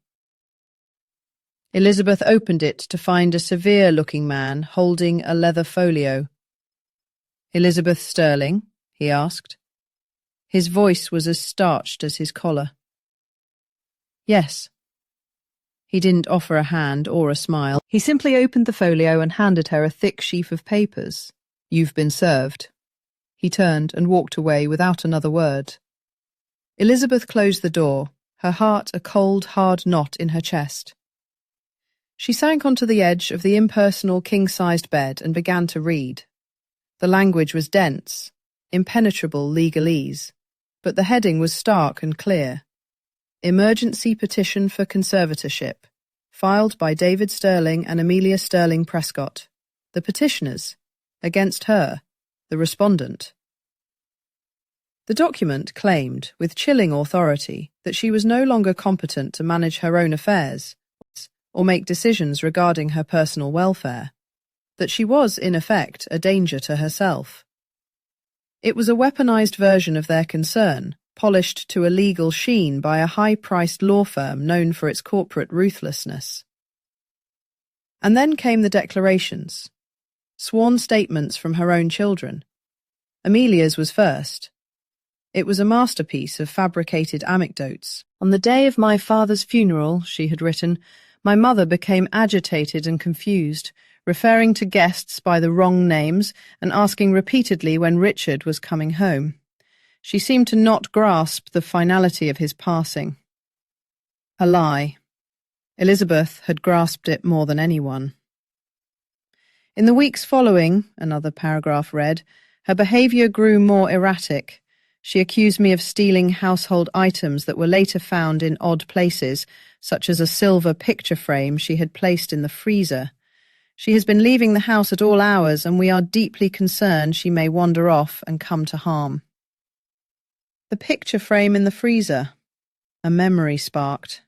Elizabeth opened it to find a severe-looking man holding a leather folio. "Elizabeth Sterling?" he asked. His voice was as starched as his collar. "Yes." He didn't offer a hand or a smile. He simply opened the folio and handed her a thick sheaf of papers. "You've been served." He turned and walked away without another word. Elizabeth closed the door, her heart a cold, hard knot in her chest. She sank onto the edge of the impersonal king-sized bed and began to read. The language was dense, impenetrable legalese, but the heading was stark and clear. Emergency petition for conservatorship, filed by David Sterling and Amelia Sterling Prescott, the petitioners, against her, the respondent. The document claimed, with chilling authority, that she was no longer competent to manage her own affairs or make decisions regarding her personal welfare, that she was, in effect, a danger to herself. It was a weaponized version of their concern, polished to a legal sheen by a high-priced law firm known for its corporate ruthlessness. And then came the declarations, sworn statements from her own children. Amelia's was first. It was a masterpiece of fabricated anecdotes. "On the day of my father's funeral," she had written, "my mother became agitated and confused, referring to guests by the wrong names and asking repeatedly when Richard was coming home. She seemed to not grasp the finality of his passing. A lie. Elizabeth had grasped it more than anyone. In the weeks following, another paragraph read, her behaviour grew more erratic. She accused me of stealing household items that were later found in odd places, such as a silver picture frame she had placed in the freezer. She has been leaving the house at all hours, and we are deeply concerned she may wander off and come to harm. The picture frame in the freezer. A memory sparked.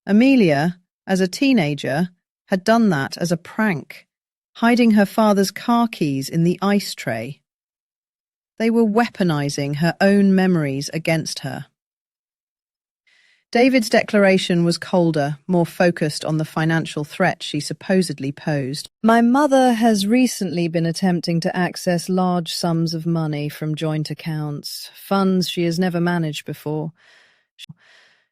Amelia, as a teenager, had done that as a prank, hiding her father's car keys in the ice tray. They were weaponizing her own memories against her. David's declaration was colder, more focused on the financial threat she supposedly posed. My mother has recently been attempting to access large sums of money from joint accounts, funds she has never managed before.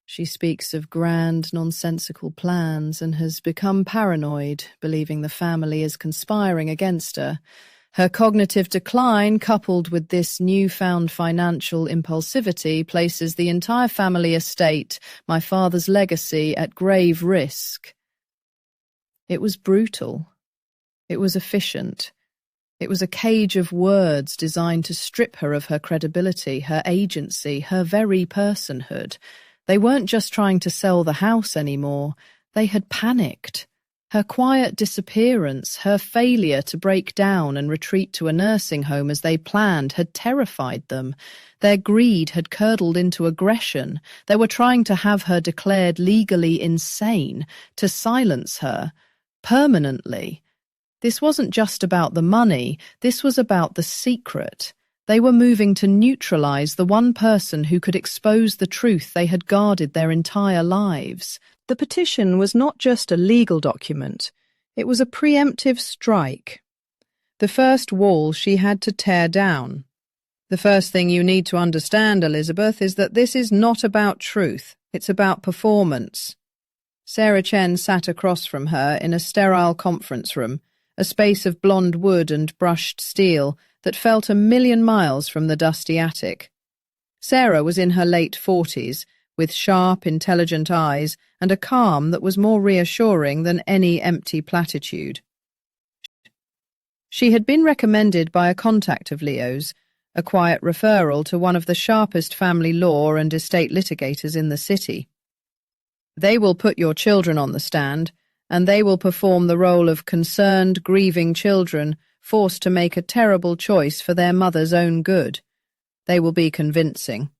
She speaks of grand, nonsensical plans and has become paranoid, believing the family is conspiring against her. Her cognitive decline, coupled with this newfound financial impulsivity, places the entire family estate, my father's legacy, at grave risk. It was brutal. It was efficient. It was a cage of words designed to strip her of her credibility, her agency, her very personhood. They weren't just trying to sell the house anymore. They had panicked. Her quiet disappearance, her failure to break down and retreat to a nursing home as they planned, had terrified them. Their greed had curdled into aggression. They were trying to have her declared legally insane, to silence her, permanently. This wasn't just about the money, this was about the secret. They were moving to neutralize the one person who could expose the truth they had guarded their entire lives. The petition was not just a legal document, it was a preemptive strike. The first wall she had to tear down. The first thing you need to understand, Elizabeth, is that this is not about truth, it's about performance. Sarah Chen sat across from her in a sterile conference room, a space of blonde wood and brushed steel that felt 1,000,000 miles from the dusty attic. Sarah was in her late 40s, with sharp, intelligent eyes and a calm that was more reassuring than any empty platitude. She had been recommended by a contact of Leo's, a quiet referral to one of the sharpest family law and estate litigators in the city. They will put your children on the stand, and they will perform the role of concerned, grieving children forced to make a terrible choice for their mother's own good. They will be convincing.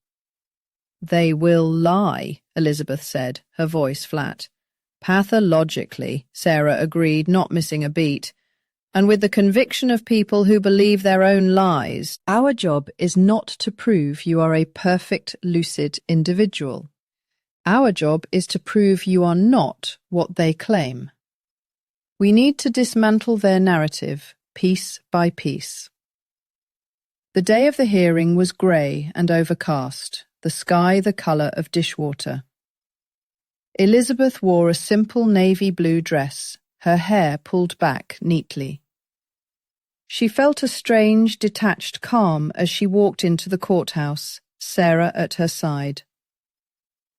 They will lie, Elizabeth said, her voice flat. Pathologically, Sarah agreed, not missing a beat. And with the conviction of people who believe their own lies, our job is not to prove you are a perfect, lucid individual. Our job is to prove you are not what they claim. We need to dismantle their narrative, piece by piece. The day of the hearing was grey and overcast, the sky the colour of dishwater. Elizabeth wore a simple navy blue dress, her hair pulled back neatly. She felt a strange, detached calm as she walked into the courthouse, Sarah at her side.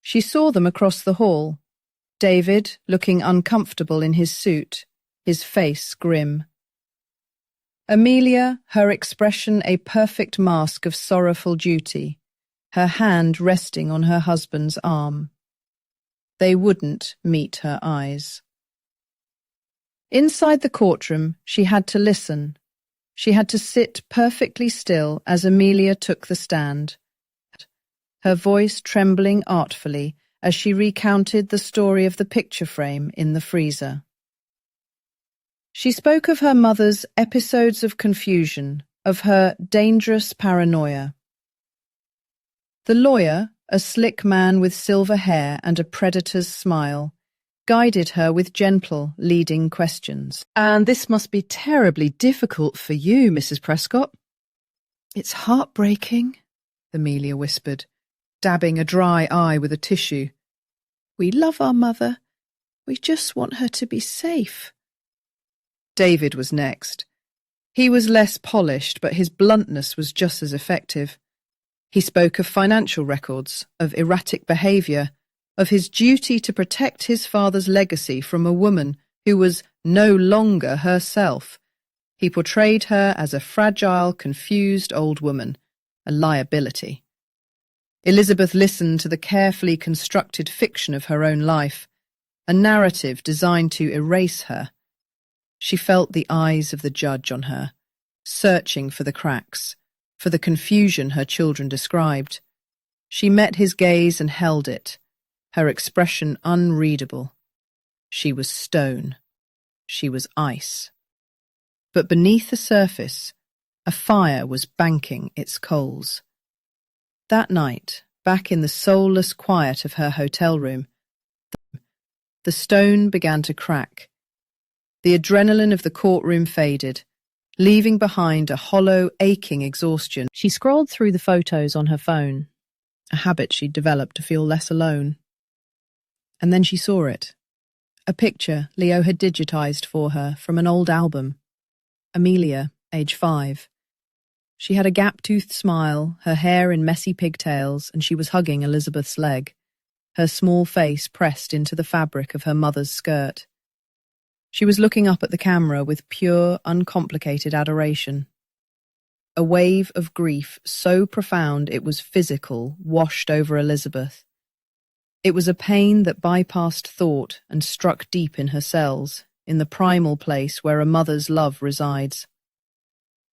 She saw them across the hall, David looking uncomfortable in his suit, his face grim. Amelia, her expression a perfect mask of sorrowful duty, her hand resting on her husband's arm. They wouldn't meet her eyes. Inside the courtroom, she had to listen. She had to sit perfectly still as Amelia took the stand, her voice trembling artfully as she recounted the story of the picture frame in the freezer. She spoke of her mother's episodes of confusion, of her dangerous paranoia. The lawyer, a slick man with silver hair and a predator's smile, guided her with gentle, leading questions. And this must be terribly difficult for you, Mrs. Prescott. It's heartbreaking, Amelia whispered, dabbing a dry eye with a tissue. We love our mother. We just want her to be safe. David was next. He was less polished, but his bluntness was just as effective. He spoke of financial records, of erratic behaviour, of his duty to protect his father's legacy from a woman who was no longer herself. He portrayed her as a fragile, confused old woman, a liability. Elizabeth listened to the carefully constructed fiction of her own life, a narrative designed to erase her. She felt the eyes of the judge on her, searching for the cracks, for the confusion her children described. She met his gaze and held it, her expression unreadable. She was stone. She was ice. But beneath the surface, a fire was banking its coals. That night, back in the soulless quiet of her hotel room, the stone began to crack. The adrenaline of the courtroom faded, leaving behind a hollow, aching exhaustion. She scrolled through the photos on her phone, a habit she'd developed to feel less alone. And then she saw it. A picture Leo had digitized for her from an old album. Amelia, age 5. She had a gap-toothed smile, her hair in messy pigtails, and she was hugging Elizabeth's leg, her small face pressed into the fabric of her mother's skirt. She was looking up at the camera with pure, uncomplicated adoration. A wave of grief so profound it was physical washed over Elizabeth. It was a pain that bypassed thought and struck deep in her cells, in the primal place where a mother's love resides.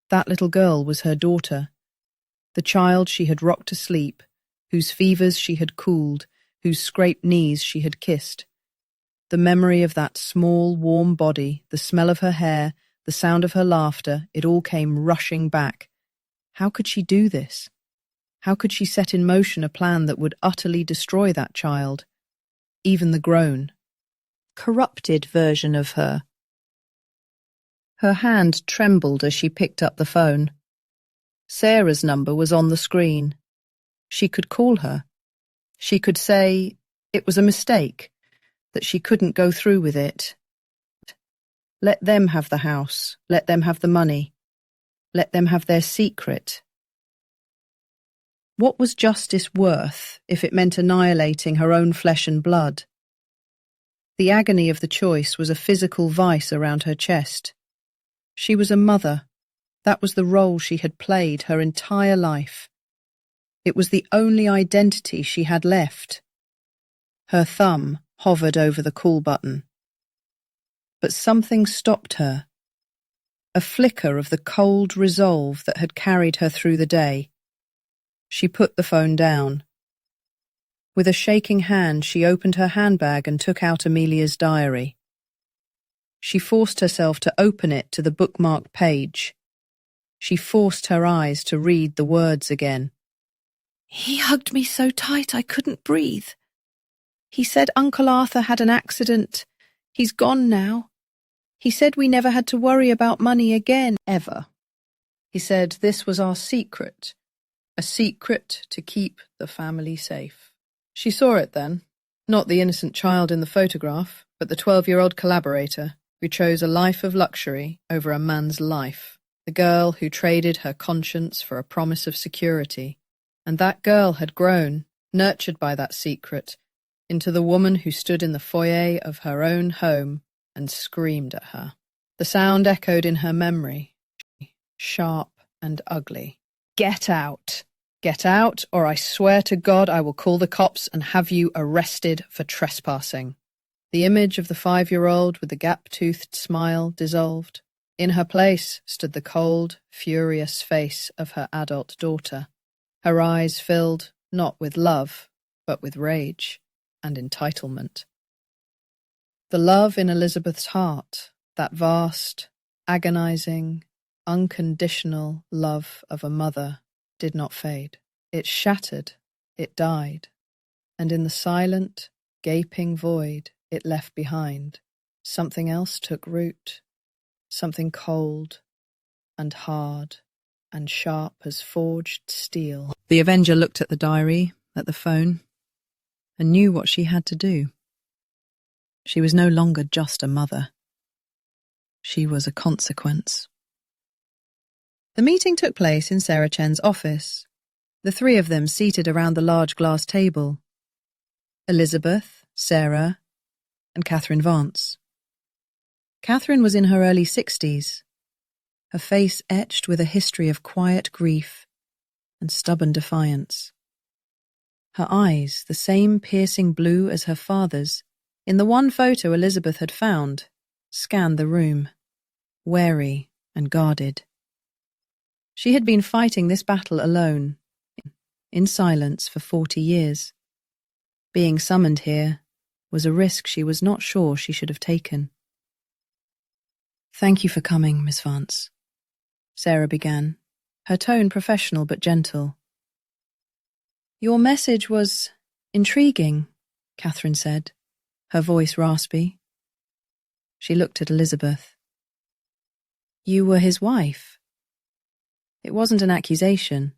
That little girl was her daughter, the child she had rocked to sleep, whose fevers she had cooled, whose scraped knees she had kissed. The memory of that small, warm body, the smell of her hair, the sound of her laughter, it all came rushing back. How could she do this? How could she set in motion a plan that would utterly destroy that child, even the grown, corrupted version of her? Her hand trembled as she picked up the phone. Sarah's number was on the screen. She could call her. She could say it was a mistake, that she couldn't go through with it. Let them have the house. Let them have the money. Let them have their secret. What was justice worth if it meant annihilating her own flesh and blood? The agony of the choice was a physical vice around her chest. She was a mother. That was the role she had played her entire life. It was the only identity she had left. Her thumb hovered over the call button. But something stopped her. A flicker of the cold resolve that had carried her through the day. She put the phone down. With a shaking hand, she opened her handbag and took out Amelia's diary. She forced herself to open it to the bookmarked page. She forced her eyes to read the words again. He hugged me so tight I couldn't breathe. He said Uncle Arthur had an accident. He's gone now. He said we never had to worry about money again, ever. He said this was our secret, a secret to keep the family safe. She saw it then, not the innocent child in the photograph, but the 12-year-old collaborator who chose a life of luxury over a man's life, the girl who traded her conscience for a promise of security. And that girl had grown, nurtured by that secret, into the woman who stood in the foyer of her own home and screamed at her. The sound echoed in her memory, sharp and ugly. Get out! Get out, or I swear to God I will call the cops and have you arrested for trespassing. The image of the 5-year-old with the gap-toothed smile dissolved. In her place stood the cold, furious face of her adult daughter, her eyes filled not with love, but with rage and entitlement. The love in Elizabeth's heart, that vast, agonizing, unconditional love of a mother, did not fade. It shattered, it died, and in the silent, gaping void it left behind, something else took root, something cold and hard and sharp as forged steel. The Avenger looked at the diary, at the phone, and knew what she had to do. She was no longer just a mother. She was a consequence. The meeting took place in Sarah Chen's office. the three of them seated around the large glass table. Elizabeth, Sarah, and Catherine Vance. Catherine was in her early 60s, her face etched with a history of quiet grief and stubborn defiance. Her eyes, the same piercing blue as her father's, in the one photo Elizabeth had found, scanned the room, wary and guarded. She had been fighting this battle alone, in silence for 40 years. Being summoned here was a risk she was not sure she should have taken. "Thank you for coming, Miss Vance," Sarah began, her tone professional but gentle. "Your message was intriguing," Catherine said, her voice raspy. She looked at Elizabeth. "You were his wife." It wasn't an accusation,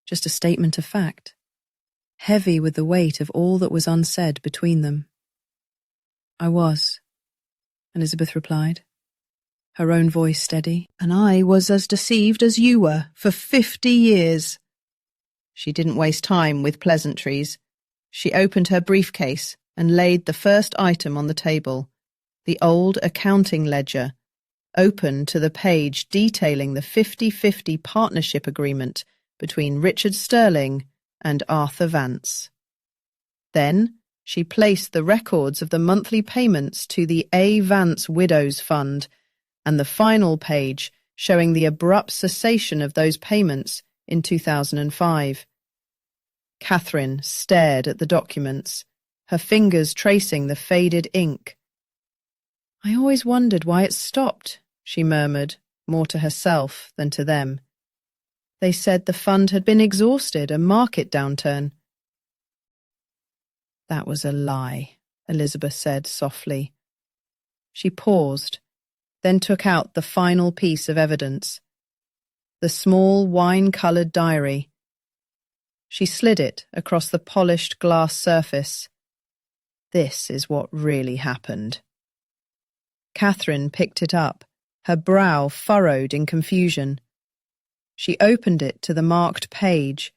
just a statement of fact, heavy with the weight of all that was unsaid between them. "I was," Elizabeth replied, her own voice steady. "And I was as deceived as you were for 50 years. She didn't waste time with pleasantries. She opened her briefcase and laid the first item on the table, the old accounting ledger, open to the page detailing the 50-50 partnership agreement between Richard Sterling and Arthur Vance. Then she placed the records of the monthly payments to the A. Vance Widows Fund and the final page showing the abrupt cessation of those payments in 2005. Catherine stared at the documents, her fingers tracing the faded ink. "I always wondered why it stopped," she murmured, more to herself than to them. "They said the fund had been exhausted, a market downturn." "That was a lie," Elizabeth said softly. She paused, then took out the final piece of evidence, the small wine-coloured diary. She slid it across the polished glass surface. "This is what really happened." Catherine picked it up, her brow furrowed in confusion. She opened it to the marked page.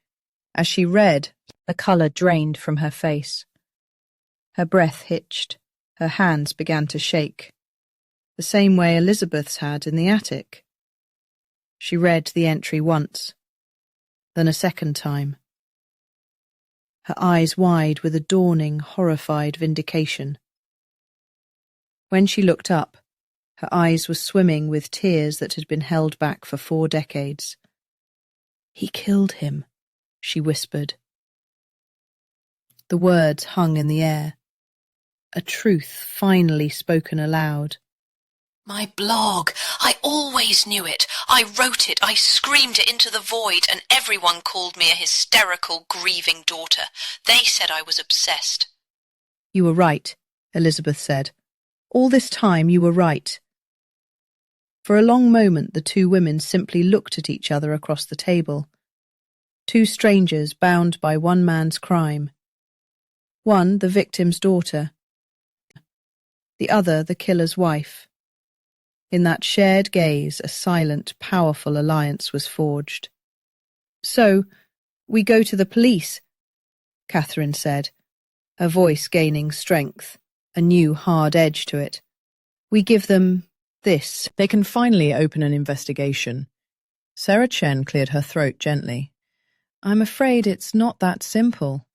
As she read, the colour drained from her face. Her breath hitched, her hands began to shake, the same way Elizabeth's had in the attic. She read the entry once, then a second time, her eyes wide with a dawning, horrified vindication. When she looked up, her eyes were swimming with tears that had been held back for 4 decades. "He killed him," she whispered. The words hung in the air, a truth finally spoken aloud. "My blog! I always knew it. I wrote it, I screamed it into the void, and everyone called me a hysterical, grieving daughter. They said I was obsessed." "You were right," Elizabeth said. "All this time you were right." For a long moment the two women simply looked at each other across the table. Two strangers bound by one man's crime. One, the victim's daughter. The other, the killer's wife. In that shared gaze, a silent, powerful alliance was forged. "So, we go to the police," Catherine said, her voice gaining strength, a new hard edge to it. "We give them this. They can finally open an investigation." Sarah Chen cleared her throat gently. "I'm afraid it's not that simple.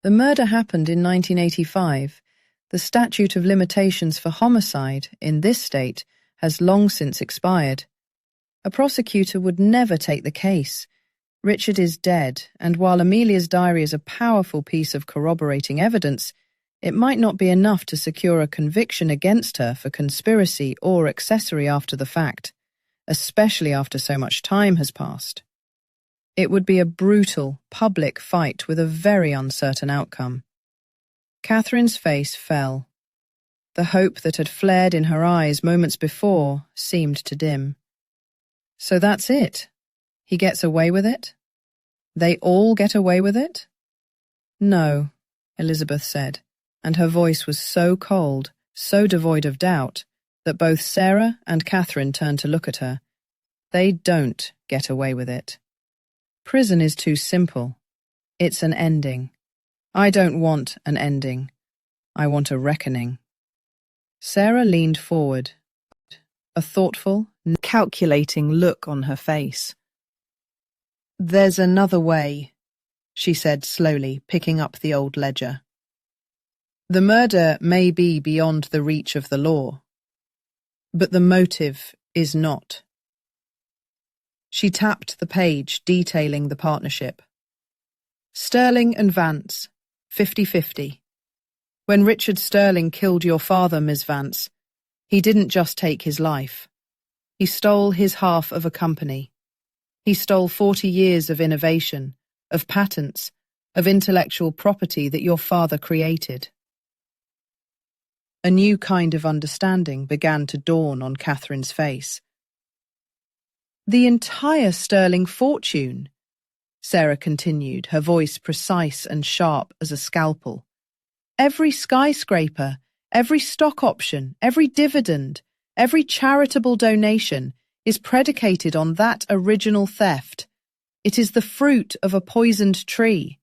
The murder happened in 1985. The statute of limitations for homicide in this state has long since expired. A prosecutor would never take the case. Richard is dead, and while Amelia's diary is a powerful piece of corroborating evidence, it might not be enough to secure a conviction against her for conspiracy or accessory after the fact, especially after so much time has passed. It would be a brutal, public fight with a very uncertain outcome." Catherine's face fell. The hope that had flared in her eyes moments before seemed to dim. "So that's it? He gets away with it? They all get away with it?" "No," Elizabeth said, and her voice was so cold, so devoid of doubt, that both Sarah and Catherine turned to look at her. "They don't get away with it. Prison is too simple. It's an ending. I don't want an ending. I want a reckoning. Sarah leaned forward, a thoughtful, calculating look on her face. There's another way, she said slowly, picking up the old ledger. The murder may be beyond the reach of the law, but the motive is not. She tapped the page detailing the partnership. Sterling and Vance, 50-50. When Richard Sterling killed your father, Ms. Vance, he didn't just take his life. He stole his half of a company. He stole 40 years of innovation, of patents, of intellectual property that your father created. A new kind of understanding began to dawn on Catherine's face. The entire Sterling fortune, Sarah continued, her voice precise and sharp as a scalpel. Every skyscraper, every stock option, every dividend, every charitable donation is predicated on that original theft. It is the fruit of a poisoned tree.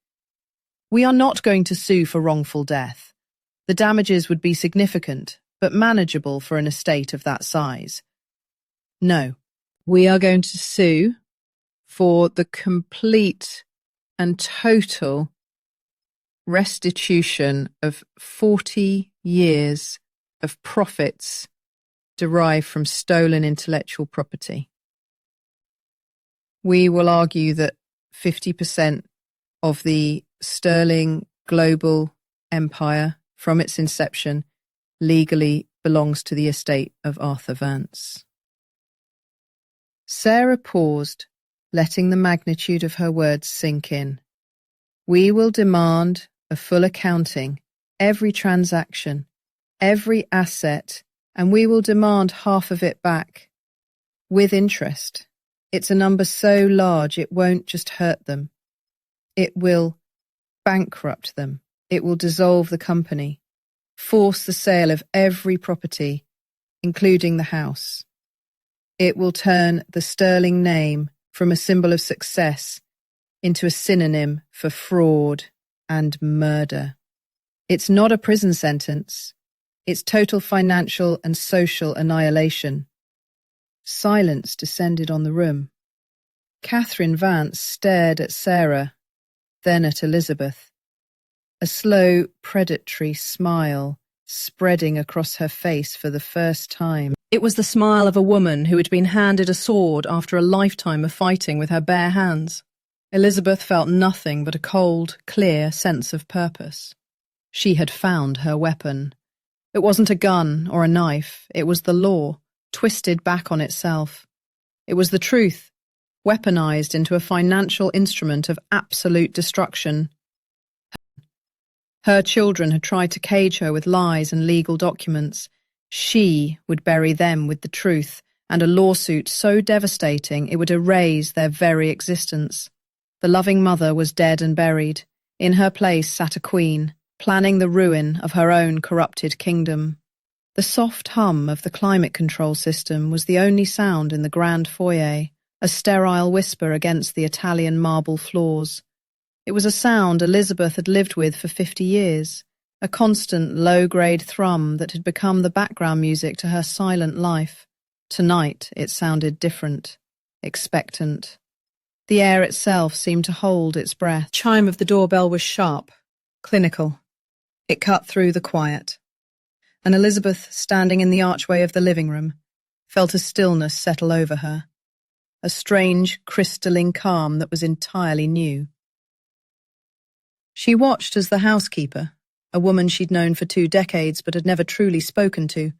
We are not going to sue for wrongful death. The damages would be significant, but manageable for an estate of that size. No, we are going to sue for the complete and total restitution of 40 years of profits derived from stolen intellectual property. We will argue that 50% of the Sterling global empire from its inception legally belongs to the estate of Arthur Vance. Sarah paused, letting the magnitude of her words sink in. We will demand a full accounting, every transaction, every asset, and we will demand half of it back, with interest. It's a number so large it won't just hurt them. It will bankrupt them. It will dissolve the company, force the sale of every property, including the house. It will turn the Sterling name from a symbol of success into a synonym for fraud and murder. It's not a prison sentence. It's total financial and social annihilation. Silence descended on the room. Catherine Vance stared at Sarah, then at Elizabeth. A slow, predatory smile spreading across her face for the first time. It was the smile of a woman who had been handed a sword after a lifetime of fighting with her bare hands. Elizabeth felt nothing but a cold, clear sense of purpose. She had found her weapon. It wasn't a gun or a knife, it was the law, twisted back on itself. It was the truth, weaponized into a financial instrument of absolute destruction. Her children had tried to cage her with lies and legal documents. She would bury them with the truth, and a lawsuit so devastating it would erase their very existence. The loving mother was dead and buried. In her place sat a queen, planning the ruin of her own corrupted kingdom. The soft hum of the climate control system was the only sound in the grand foyer, a sterile whisper against the Italian marble floors. It was a sound Elizabeth had lived with for 50 years, a constant low-grade thrum that had become the background music to her silent life. Tonight it sounded different, expectant. The air itself seemed to hold its breath. The chime of the doorbell was sharp, clinical. It cut through the quiet. And Elizabeth, standing in the archway of the living room, felt a stillness settle over her, a strange, crystalline calm that was entirely new. She watched as the housekeeper, a woman she'd known for 2 decades but had never truly spoken to,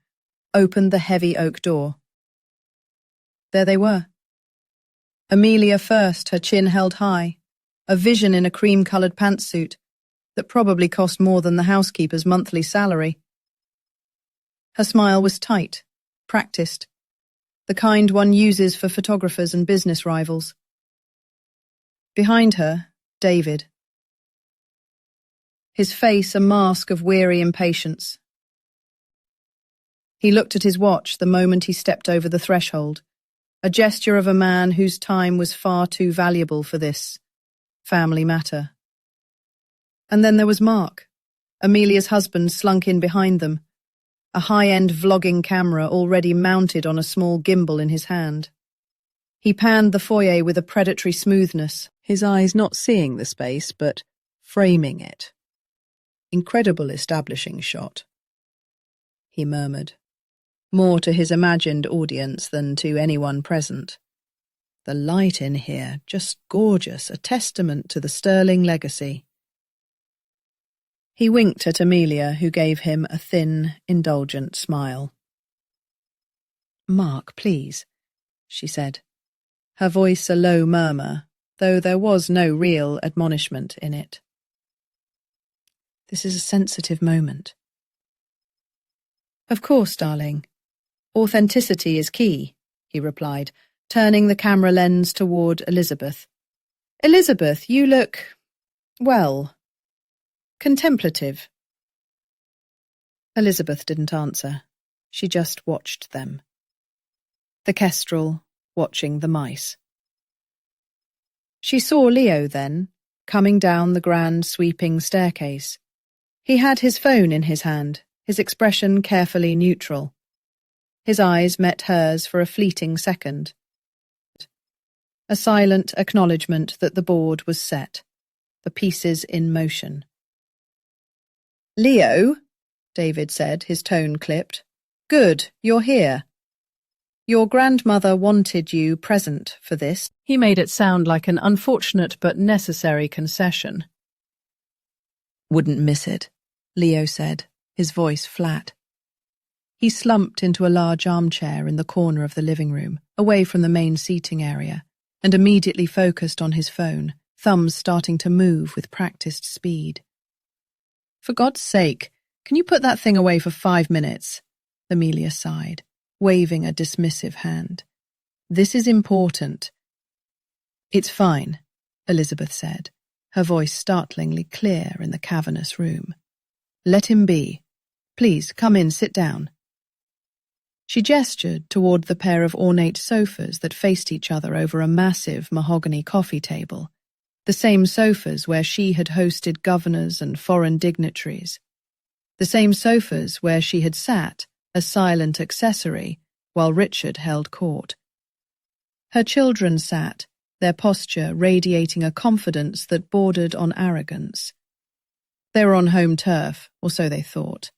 opened the heavy oak door. There they were. Amelia first, her chin held high, a vision in a cream-coloured pantsuit that probably cost more than the housekeeper's monthly salary. Her smile was tight, practiced, the kind one uses for photographers and business rivals. Behind her, David. His face a mask of weary impatience. He looked at his watch the moment he stepped over the threshold, a gesture of a man whose time was far too valuable for this family matter. And then there was Mark. Amelia's husband slunk in behind them, a high-end vlogging camera already mounted on a small gimbal in his hand. He panned the foyer with a predatory smoothness, his eyes not seeing the space but framing it. "Incredible establishing shot," he murmured, more to his imagined audience than to anyone present. "The light in here, just gorgeous, a testament to the Sterling legacy." He winked at Amelia, who gave him a thin, indulgent smile. "Mark, please," she said, her voice a low murmur, though there was no real admonishment in it. "This is a sensitive moment." "Of course, darling. Authenticity is key," he replied, turning the camera lens toward Elizabeth. "Elizabeth, you look, well, contemplative." Elizabeth didn't answer. She just watched them. The kestrel watching the mice. She saw Leo then, coming down the grand sweeping staircase. He had his phone in his hand, his expression carefully neutral. His eyes met hers for a fleeting second. A silent acknowledgement that the board was set, the pieces in motion. "Leo," David said, his tone clipped. "Good, you're here. Your grandmother wanted you present for this." He made it sound like an unfortunate but necessary concession. "Wouldn't miss it," Leo said, his voice flat. He slumped into a large armchair in the corner of the living room, away from the main seating area, and immediately focused on his phone, thumbs starting to move with practiced speed. "For God's sake, can you put that thing away for 5 minutes?" Amelia sighed, waving a dismissive hand. "This is important." "It's fine," Elizabeth said, her voice startlingly clear in the cavernous room. "Let him be. Please, come in, sit down." She gestured toward the pair of ornate sofas that faced each other over a massive mahogany coffee table, the same sofas where she had hosted governors and foreign dignitaries, the same sofas where she had sat, a silent accessory, while Richard held court. Her children sat, their posture radiating a confidence that bordered on arrogance. They were on home turf, or so they thought.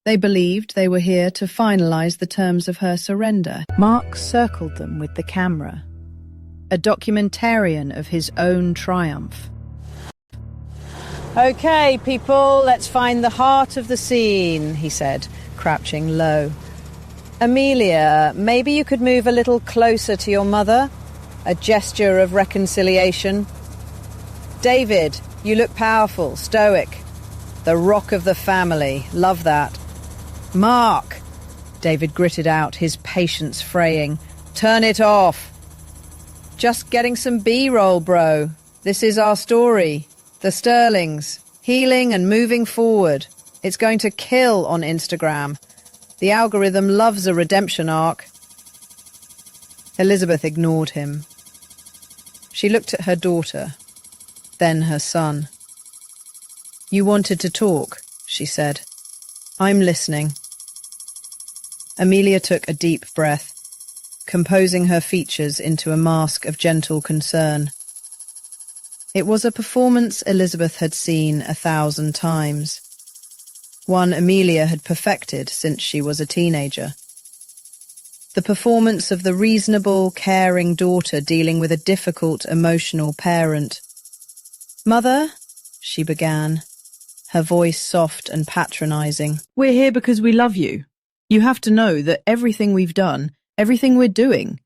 They believed they were here to finalize the terms of her surrender. Mark circled them with the camera, a documentarian of his own triumph. "Okay, people, let's find the heart of the scene," he said, crouching low. "Amelia, maybe you could move a little closer to your mother? A gesture of reconciliation. David, you look powerful, stoic. The rock of the family, love that. Mark," David gritted out, his patience fraying, "turn it off. Just getting some B-roll, bro. This is our story. The Sterlings, healing and moving forward. It's going to kill on Instagram. The algorithm loves a redemption arc." Elizabeth ignored him. She looked at her daughter, then her son. "You wanted to talk," she said. "I'm listening." Amelia took a deep breath, composing her features into a mask of gentle concern. It was a performance Elizabeth had seen 1,000 times, one Amelia had perfected since she was a teenager. The performance of the reasonable, caring daughter dealing with a difficult, emotional parent. "Mother," she began, her voice soft and patronizing. "We're here because we love you. You have to know that everything we've done, everything we're doing,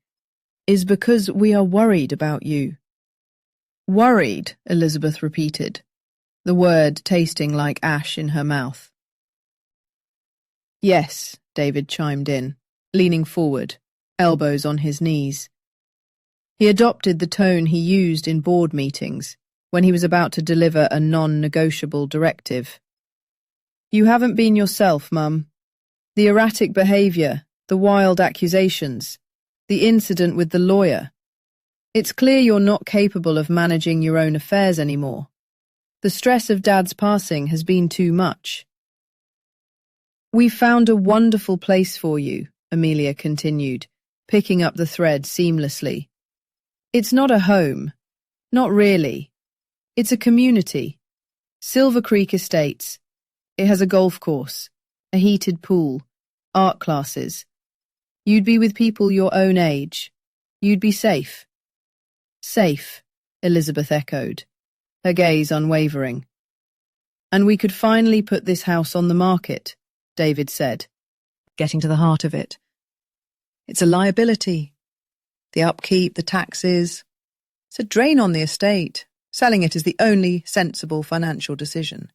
is because we are worried about you." "Worried," Elizabeth repeated, the word tasting like ash in her mouth. "Yes," David chimed in, leaning forward, elbows on his knees. He adopted the tone he used in board meetings when he was about to deliver a non-negotiable directive. "You haven't been yourself, Mum. The erratic behaviour, the wild accusations, The incident with the lawyer. It's clear you're not capable of managing your own affairs anymore. The stress of Dad's passing has been too much. We found a wonderful place for you, Amelia continued, picking up the thread seamlessly. It's not a home. Not really. It's a community. Silver Creek Estates. It has a golf course, a heated pool, art classes. You'd be with people your own age. You'd be safe. Safe, Elizabeth echoed, her gaze unwavering. And we could finally put this house on the market, David said, Getting to the heart of it. It's a liability. The upkeep, the taxes. It's a drain on the estate. Selling it is the only sensible financial decision.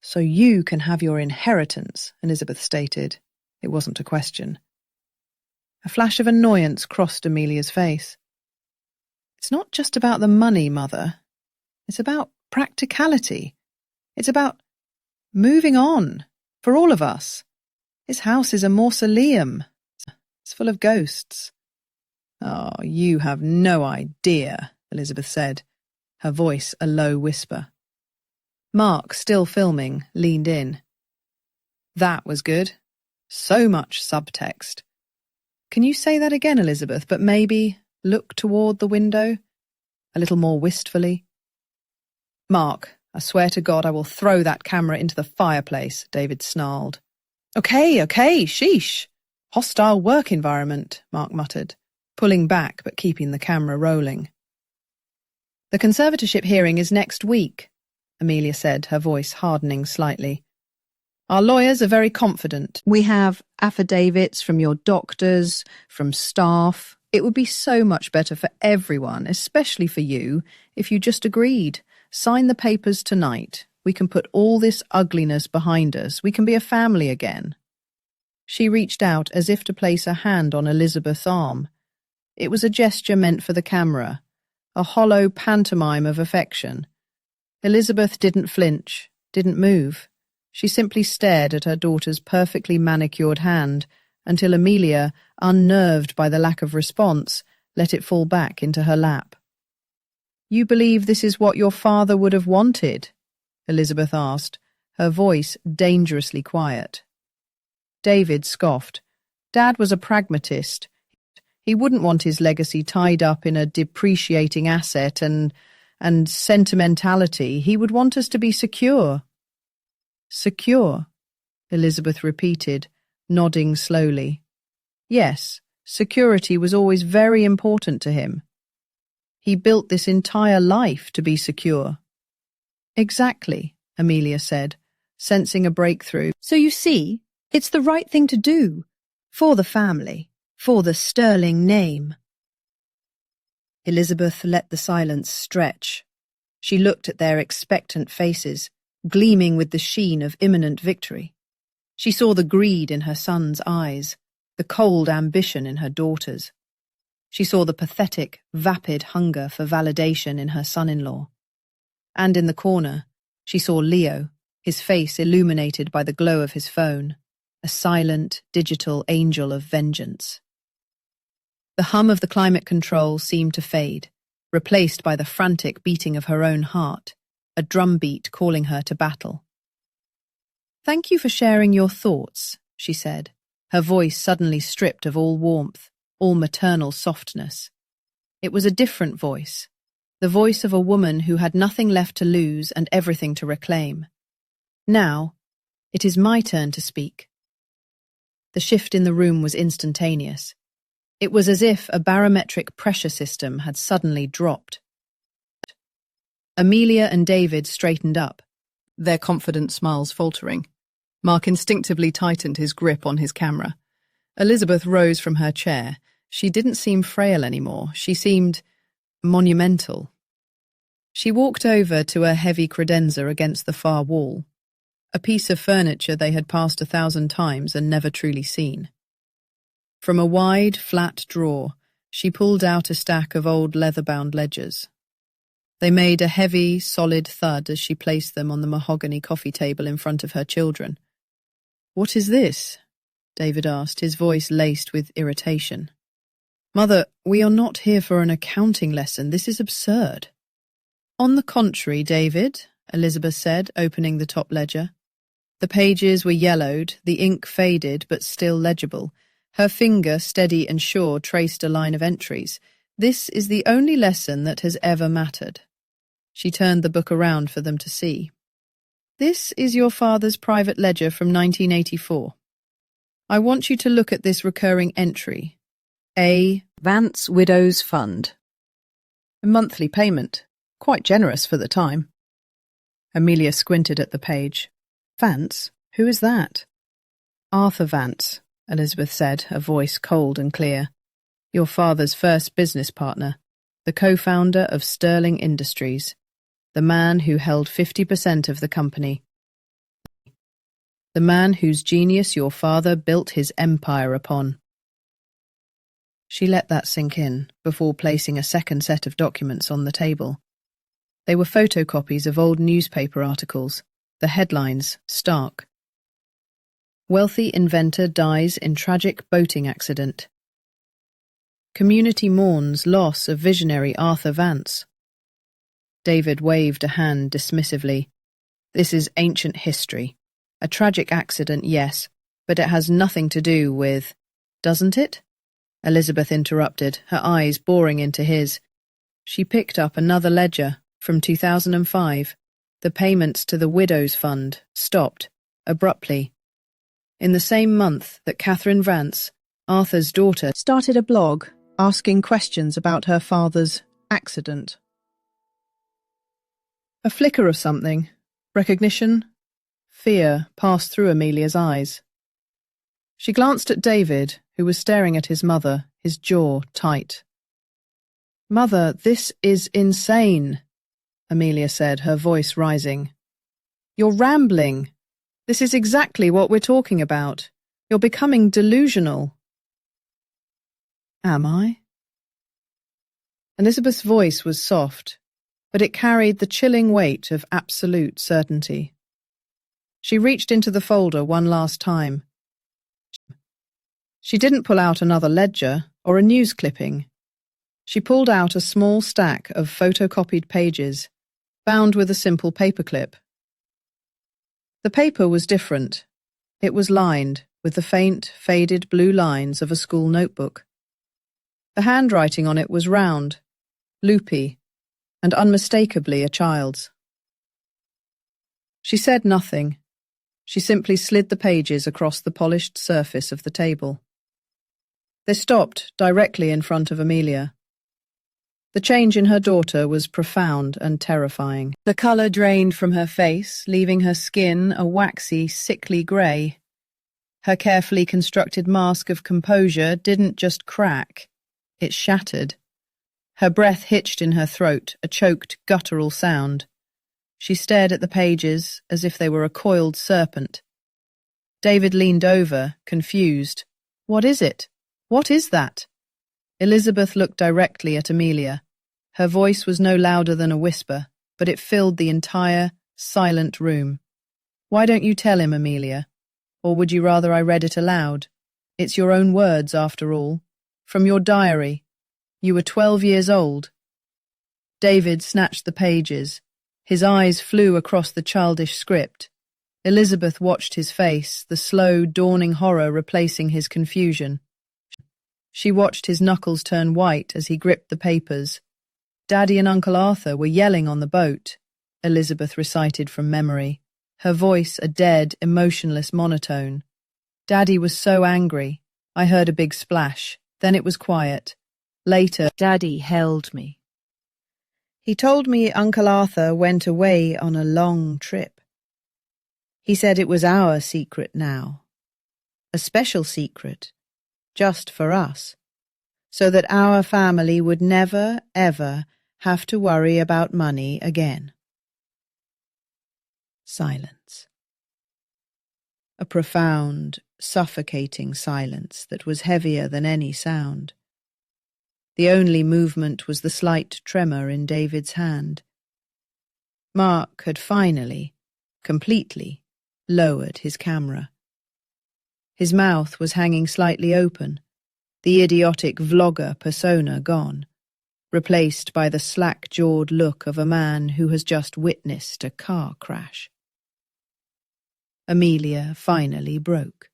So you can have your inheritance, Elizabeth stated. It wasn't a question. A flash of annoyance crossed Amelia's face. It's not just about the money, Mother. It's about practicality. It's about moving on, for all of us. This house is a mausoleum. It's full of ghosts. Oh, you have no idea, Elizabeth said, her voice a low whisper. Mark, still filming, leaned in. That was good. So much subtext. Can you say that again, Elizabeth, but maybe look toward the window? A little more wistfully. Mark, I swear to God I will throw that camera into the fireplace, David snarled. Okay, sheesh. Hostile work environment, Mark muttered, pulling back but keeping the camera rolling. The conservatorship hearing is next week, Amelia said, her voice hardening slightly. Our lawyers are very confident. We have affidavits from your doctors, from staff. It would be so much better for everyone, especially for you, if you just agreed. Sign the papers tonight. We can put all this ugliness behind us. We can be a family again. She reached out as if to place a hand on Elizabeth's arm. It was a gesture meant for the camera, a hollow pantomime of affection. Elizabeth didn't flinch, didn't move. She simply stared at her daughter's perfectly manicured hand until Amelia, unnerved by the lack of response, let it fall back into her lap. You believe this is what your father would have wanted? Elizabeth asked, her voice dangerously quiet. David scoffed. Dad was a pragmatist. He wouldn't want his legacy tied up in a depreciating asset and sentimentality. He would want us to be secure. Secure, Elizabeth repeated, nodding slowly. Yes, security was always very important to him. He built this entire life to be secure. Exactly, Amelia said, sensing a breakthrough. So you see, it's the right thing to do. For the family, for the sterling name. Elizabeth let the silence stretch. She looked at their expectant faces, gleaming with the sheen of imminent victory. She saw the greed in her son's eyes, the cold ambition in her daughter's. She saw the pathetic, vapid hunger for validation in her son-in-law. And in the corner, she saw Leo, his face illuminated by the glow of his phone, a silent, digital angel of vengeance. The hum of the climate control seemed to fade, replaced by the frantic beating of her own heart, a drumbeat calling her to battle. Thank you for sharing your thoughts, she said, her voice suddenly stripped of all warmth, all maternal softness. It was a different voice, the voice of a woman who had nothing left to lose and everything to reclaim. Now, it is my turn to speak. The shift in the room was instantaneous. It was as if a barometric pressure system had suddenly dropped. Amelia and David straightened up, their confident smiles faltering. Mark instinctively tightened his grip on his camera. Elizabeth rose from her chair. She didn't seem frail anymore. She seemed monumental. She walked over to a heavy credenza against the far wall, a piece of furniture they had passed 1,000 times and never truly seen. From a wide, flat drawer, she pulled out a stack of old leather-bound ledgers. They made a heavy, solid thud as she placed them on the mahogany coffee table in front of her children. "What is this?" David asked, his voice laced with irritation. Mother, we are not here for an accounting lesson. This is absurd. On the contrary, David, Elizabeth said, opening the top ledger. The pages were yellowed, the ink faded but still legible. Her finger, steady and sure, traced a line of entries. This is the only lesson that has ever mattered. She turned the book around for them to see. This is your father's private ledger from 1984. I want you to look at this recurring entry. A. Vance Widows Fund. A monthly payment. Quite generous for the time. Amelia squinted at the page. Vance? Who is that? Arthur Vance, Elizabeth said, a voice cold and clear. Your father's first business partner, the co-founder of Sterling Industries, the man who held 50% of the company. The man whose genius your father built his empire upon. She let that sink in before placing a second set of documents on the table. They were photocopies of old newspaper articles, the headlines stark. Wealthy inventor dies in tragic boating accident. Community mourns loss of visionary Arthur Vance. David waved a hand dismissively. This is ancient history. A tragic accident, yes, but it has nothing to do with... Doesn't it? Elizabeth interrupted, her eyes boring into his. She picked up another ledger from 2005. The payments to the Widows Fund stopped, abruptly. In the same month that Catherine Vance, Arthur's daughter, started a blog asking questions about her father's accident. A flicker of something, recognition, fear passed through Amelia's eyes. She glanced at David, who was staring at his mother, his jaw tight. Mother, this is insane, Amelia said, her voice rising. You're rambling. This is exactly what we're talking about. You're becoming delusional. Am I? Elizabeth's voice was soft, but it carried the chilling weight of absolute certainty. She reached into the folder one last time. She didn't pull out another ledger or a news clipping. She pulled out a small stack of photocopied pages, bound with a simple paperclip. The paper was different. It was lined with the faint, faded blue lines of a school notebook. The handwriting on it was round, loopy, and unmistakably a child's. She said nothing. She simply slid the pages across the polished surface of the table. They stopped directly in front of Amelia. The change in her daughter was profound and terrifying. The colour drained from her face, leaving her skin a waxy, sickly grey. Her carefully constructed mask of composure didn't just crack, it shattered. Her breath hitched in her throat, a choked, guttural sound. She stared at the pages as if they were a coiled serpent. David leaned over, confused. What is it? What is that? Elizabeth looked directly at Amelia. Her voice was no louder than a whisper, but it filled the entire, silent room. Why don't you tell him, Amelia? Or would you rather I read it aloud? It's your own words, after all. From your diary. You were 12 years old. David snatched the pages. His eyes flew across the childish script. Elizabeth watched his face, the slow, dawning horror replacing his confusion. She watched his knuckles turn white as he gripped the papers. Daddy and Uncle Arthur were yelling on the boat, Elizabeth recited from memory, her voice a dead, emotionless monotone. Daddy was so angry. I heard a big splash. Then it was quiet. Later, Daddy held me. He told me Uncle Arthur went away on a long trip. He said it was our secret now. A special secret. Just for us, so that our family would never, ever have to worry about money again. Silence. A profound, suffocating silence that was heavier than any sound. The only movement was the slight tremor in David's hand. Mark had finally, completely, lowered his camera. His mouth was hanging slightly open, the idiotic vlogger persona gone, replaced by the slack-jawed look of a man who has just witnessed a car crash. Amelia finally broke.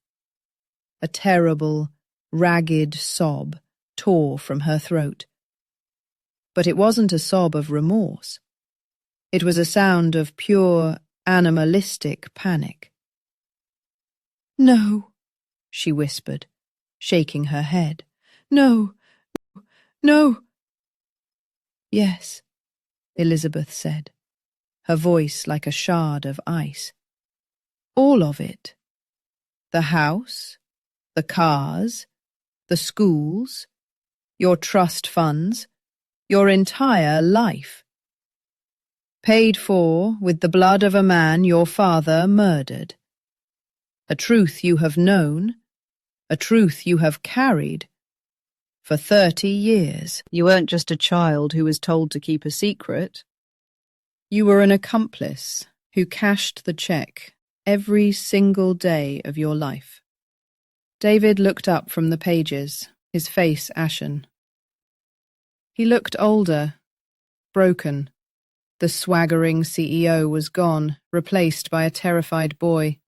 A terrible, ragged sob tore from her throat. But it wasn't a sob of remorse. It was a sound of pure, animalistic panic. "No," she whispered, shaking her head. "No, no." "Yes," Elizabeth said, her voice like a shard of ice. "All of it. The house, the cars, the schools, your trust funds, your entire life. Paid for with the blood of a man your father murdered. A truth you have known, a truth you have carried for 30 years. You weren't just a child who was told to keep a secret. You were an accomplice who cashed the check every single day of your life." David looked up from the pages, his face ashen. He looked older, broken. The swaggering CEO was gone, replaced by a terrified boy.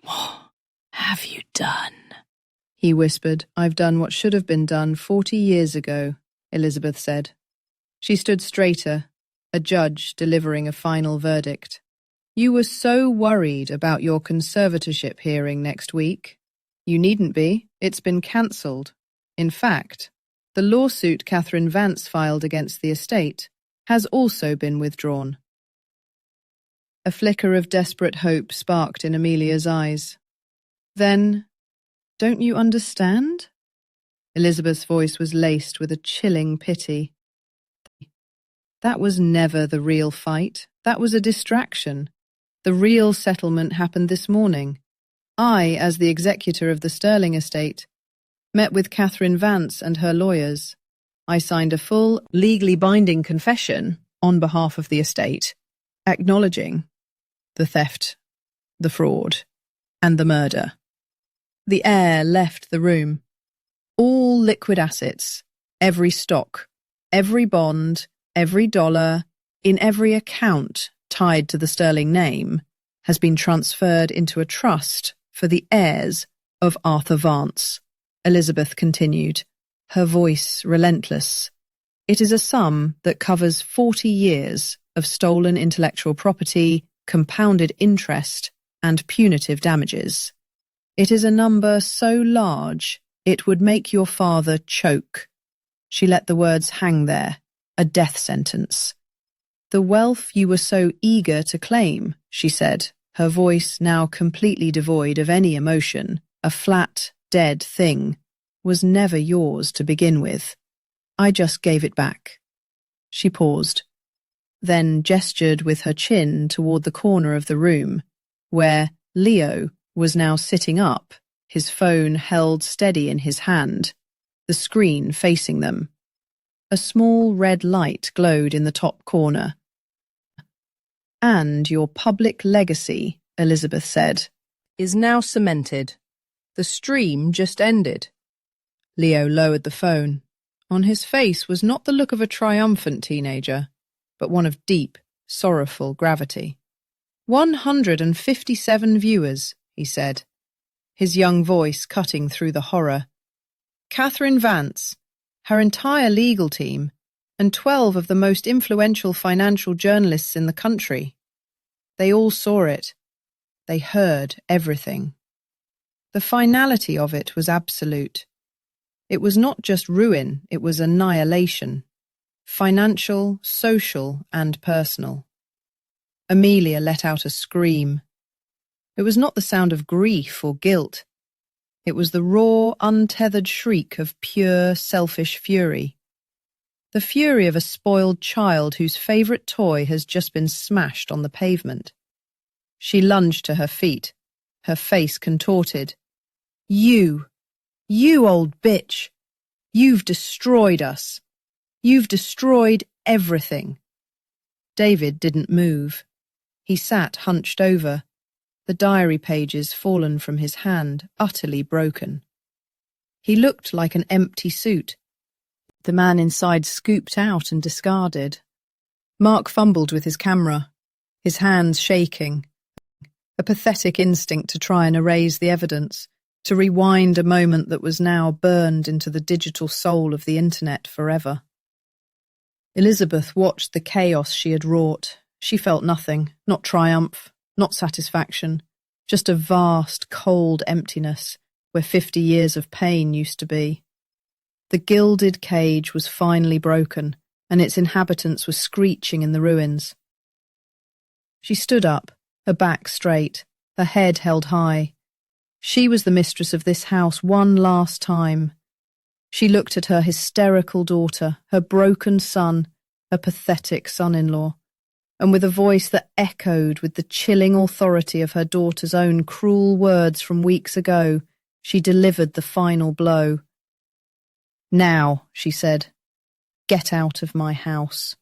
"What have you done?" He whispered. "I've done what should have been done 40 years ago," Elizabeth said. She stood straighter, a judge delivering a final verdict. "You were so worried about your conservatorship hearing next week. You needn't be. It's been cancelled. In fact, the lawsuit Catherine Vance filed against the estate has also been withdrawn." A flicker of desperate hope sparked in Amelia's eyes. "Then, don't you understand?" Elizabeth's voice was laced with a chilling pity. "That was never the real fight. That was a distraction. The real settlement happened this morning. I, as the executor of the Sterling estate, met with Catherine Vance and her lawyers. I signed a full, legally binding confession on behalf of the estate, acknowledging the theft, the fraud, and the murder." The heir left the room. All liquid assets, every stock, every bond, every dollar, in every account tied to the Sterling name, has been transferred into a trust for the heirs of Arthur Vance, Elizabeth continued, her voice relentless. "It is a sum that covers 40 years of stolen intellectual property, compounded interest, and punitive damages. It is a number so large it would make your father choke." She let the words hang there, a death sentence. "The wealth you were so eager to claim," she said, her voice now completely devoid of any emotion, a flat, dead thing, "was never yours to begin with. I just gave it back." She paused, then gestured with her chin toward the corner of the room, where Leo was now sitting up, his phone held steady in his hand, the screen facing them. A small red light glowed in the top corner. "And your public legacy," Elizabeth said, "is now cemented. The stream just ended." Leo lowered the phone. On his face was not the look of a triumphant teenager, but one of deep, sorrowful gravity. 157 viewers, he said, his young voice cutting through the horror. Catherine Vance, her entire legal team, and 12 of the most influential financial journalists in the country. They all saw it. They heard everything. The finality of it was absolute. It was not just ruin, it was annihilation. Financial, social, and personal. Amelia let out a scream. It was not the sound of grief or guilt. It was the raw, untethered shriek of pure, selfish fury. The fury of a spoiled child whose favourite toy has just been smashed on the pavement. She lunged to her feet, her face contorted. You old bitch! You've destroyed us. You've destroyed everything." David didn't move. He sat hunched over, the diary pages fallen from his hand, utterly broken. He looked like an empty suit. The man inside scooped out and discarded. Mark fumbled with his camera, his hands shaking, a pathetic instinct to try and erase the evidence, to rewind a moment that was now burned into the digital soul of the internet forever. Elizabeth watched the chaos she had wrought. She felt nothing, not triumph, not satisfaction, just a vast, cold emptiness where 50 years of pain used to be. The gilded cage was finally broken, and its inhabitants were screeching in the ruins. She stood up, her back straight, her head held high. She was the mistress of this house one last time. She looked at her hysterical daughter, her broken son, her pathetic son-in-law, and with a voice that echoed with the chilling authority of her daughter's own cruel words from weeks ago, she delivered the final blow. "Now," she said, "get out of my house."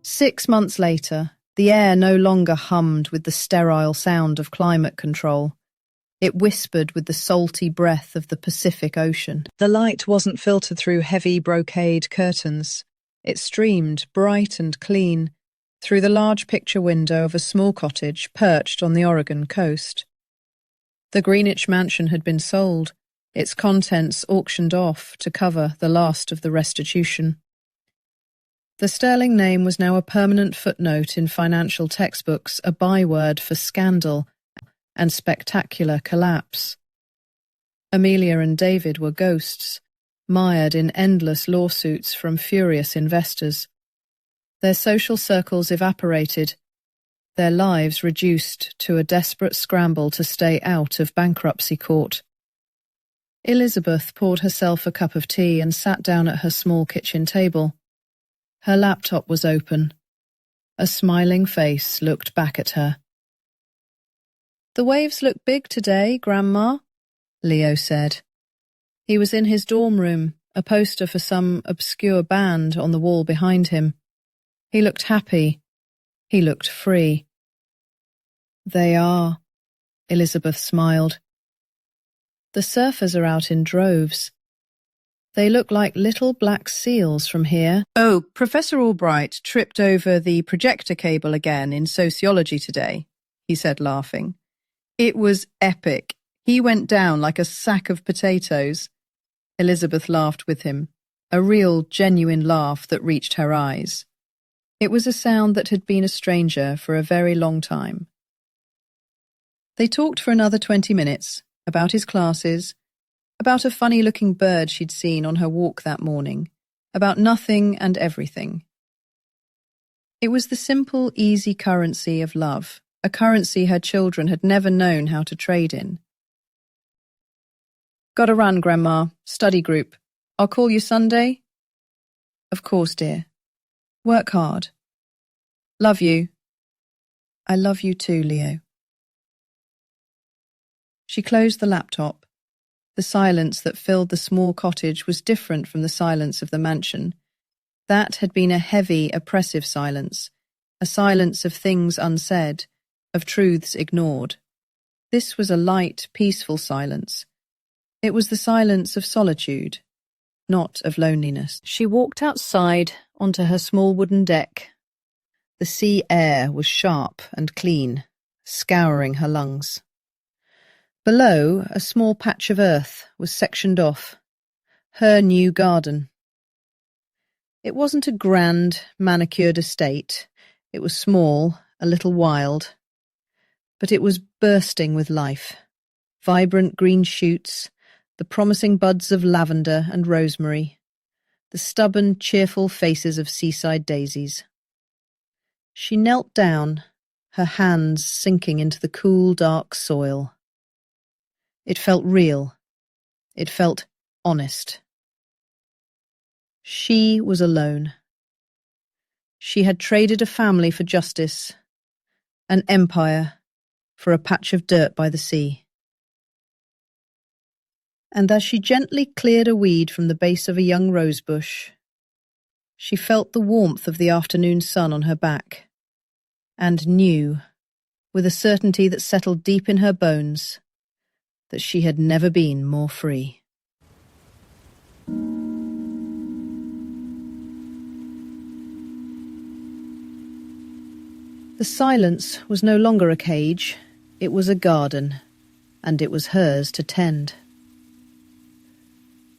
Six months later, the air no longer hummed with the sterile sound of climate control. It whispered with the salty breath of the Pacific Ocean. The light wasn't filtered through heavy brocade curtains. It streamed, bright and clean, through the large picture window of a small cottage perched on the Oregon coast. The Greenwich mansion had been sold, its contents auctioned off to cover the last of the restitution. The sterling name was now a permanent footnote in financial textbooks, a byword for scandal and spectacular collapse. Amelia and David were ghosts, mired in endless lawsuits from furious investors. Their social circles evaporated, their lives reduced to a desperate scramble to stay out of bankruptcy court. Elizabeth poured herself a cup of tea and sat down at her small kitchen table. Her laptop was open. A smiling face looked back at her. "The waves look big today, Grandma," Leo said. He was in his dorm room, a poster for some obscure band on the wall behind him. He looked happy. He looked free. "They are," Elizabeth smiled. "The surfers are out in droves. They look like little black seals from here." "Oh, Professor Albright tripped over the projector cable again in sociology today," he said, laughing. "It was epic. He went down like a sack of potatoes." Elizabeth laughed with him, a real, genuine laugh that reached her eyes. It was a sound that had been a stranger for a very long time. They talked for another 20 minutes, about his classes, about a funny-looking bird she'd seen on her walk that morning, about nothing and everything. It was the simple, easy currency of love, a currency her children had never known how to trade in. "Gotta run, Grandma. Study group. I'll call you Sunday?" "Of course, dear. Work hard. Love you." "I love you too, Leo." She closed the laptop. The silence that filled the small cottage was different from the silence of the mansion. That had been a heavy, oppressive silence, a silence of things unsaid, of truths ignored. This was a light, peaceful silence. It was the silence of solitude, not of loneliness. She walked outside onto her small wooden deck. The sea air was sharp and clean, scouring her lungs. Below, a small patch of earth was sectioned off, her new garden. It wasn't a grand, manicured estate. It was small, a little wild, but it was bursting with life. Vibrant green shoots, the promising buds of lavender and rosemary, the stubborn, cheerful faces of seaside daisies. She knelt down, her hands sinking into the cool, dark soil. It felt real. It felt honest. She was alone. She had traded a family for justice, an empire for a patch of dirt by the sea. And as she gently cleared a weed from the base of a young rosebush, She felt the warmth of the afternoon sun on her back, and knew, with a certainty that settled deep in her bones, that she had never been more free. The silence was no longer a cage, it was a garden, and it was hers to tend.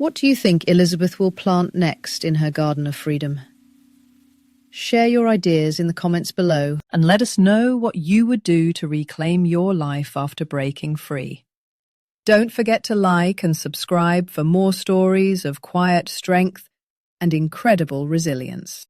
What do you think Elizabeth will plant next in her garden of freedom? Share your ideas in the comments below And let us know what you would do to reclaim your life after breaking free. Don't forget to like and subscribe for more stories of quiet strength and incredible resilience.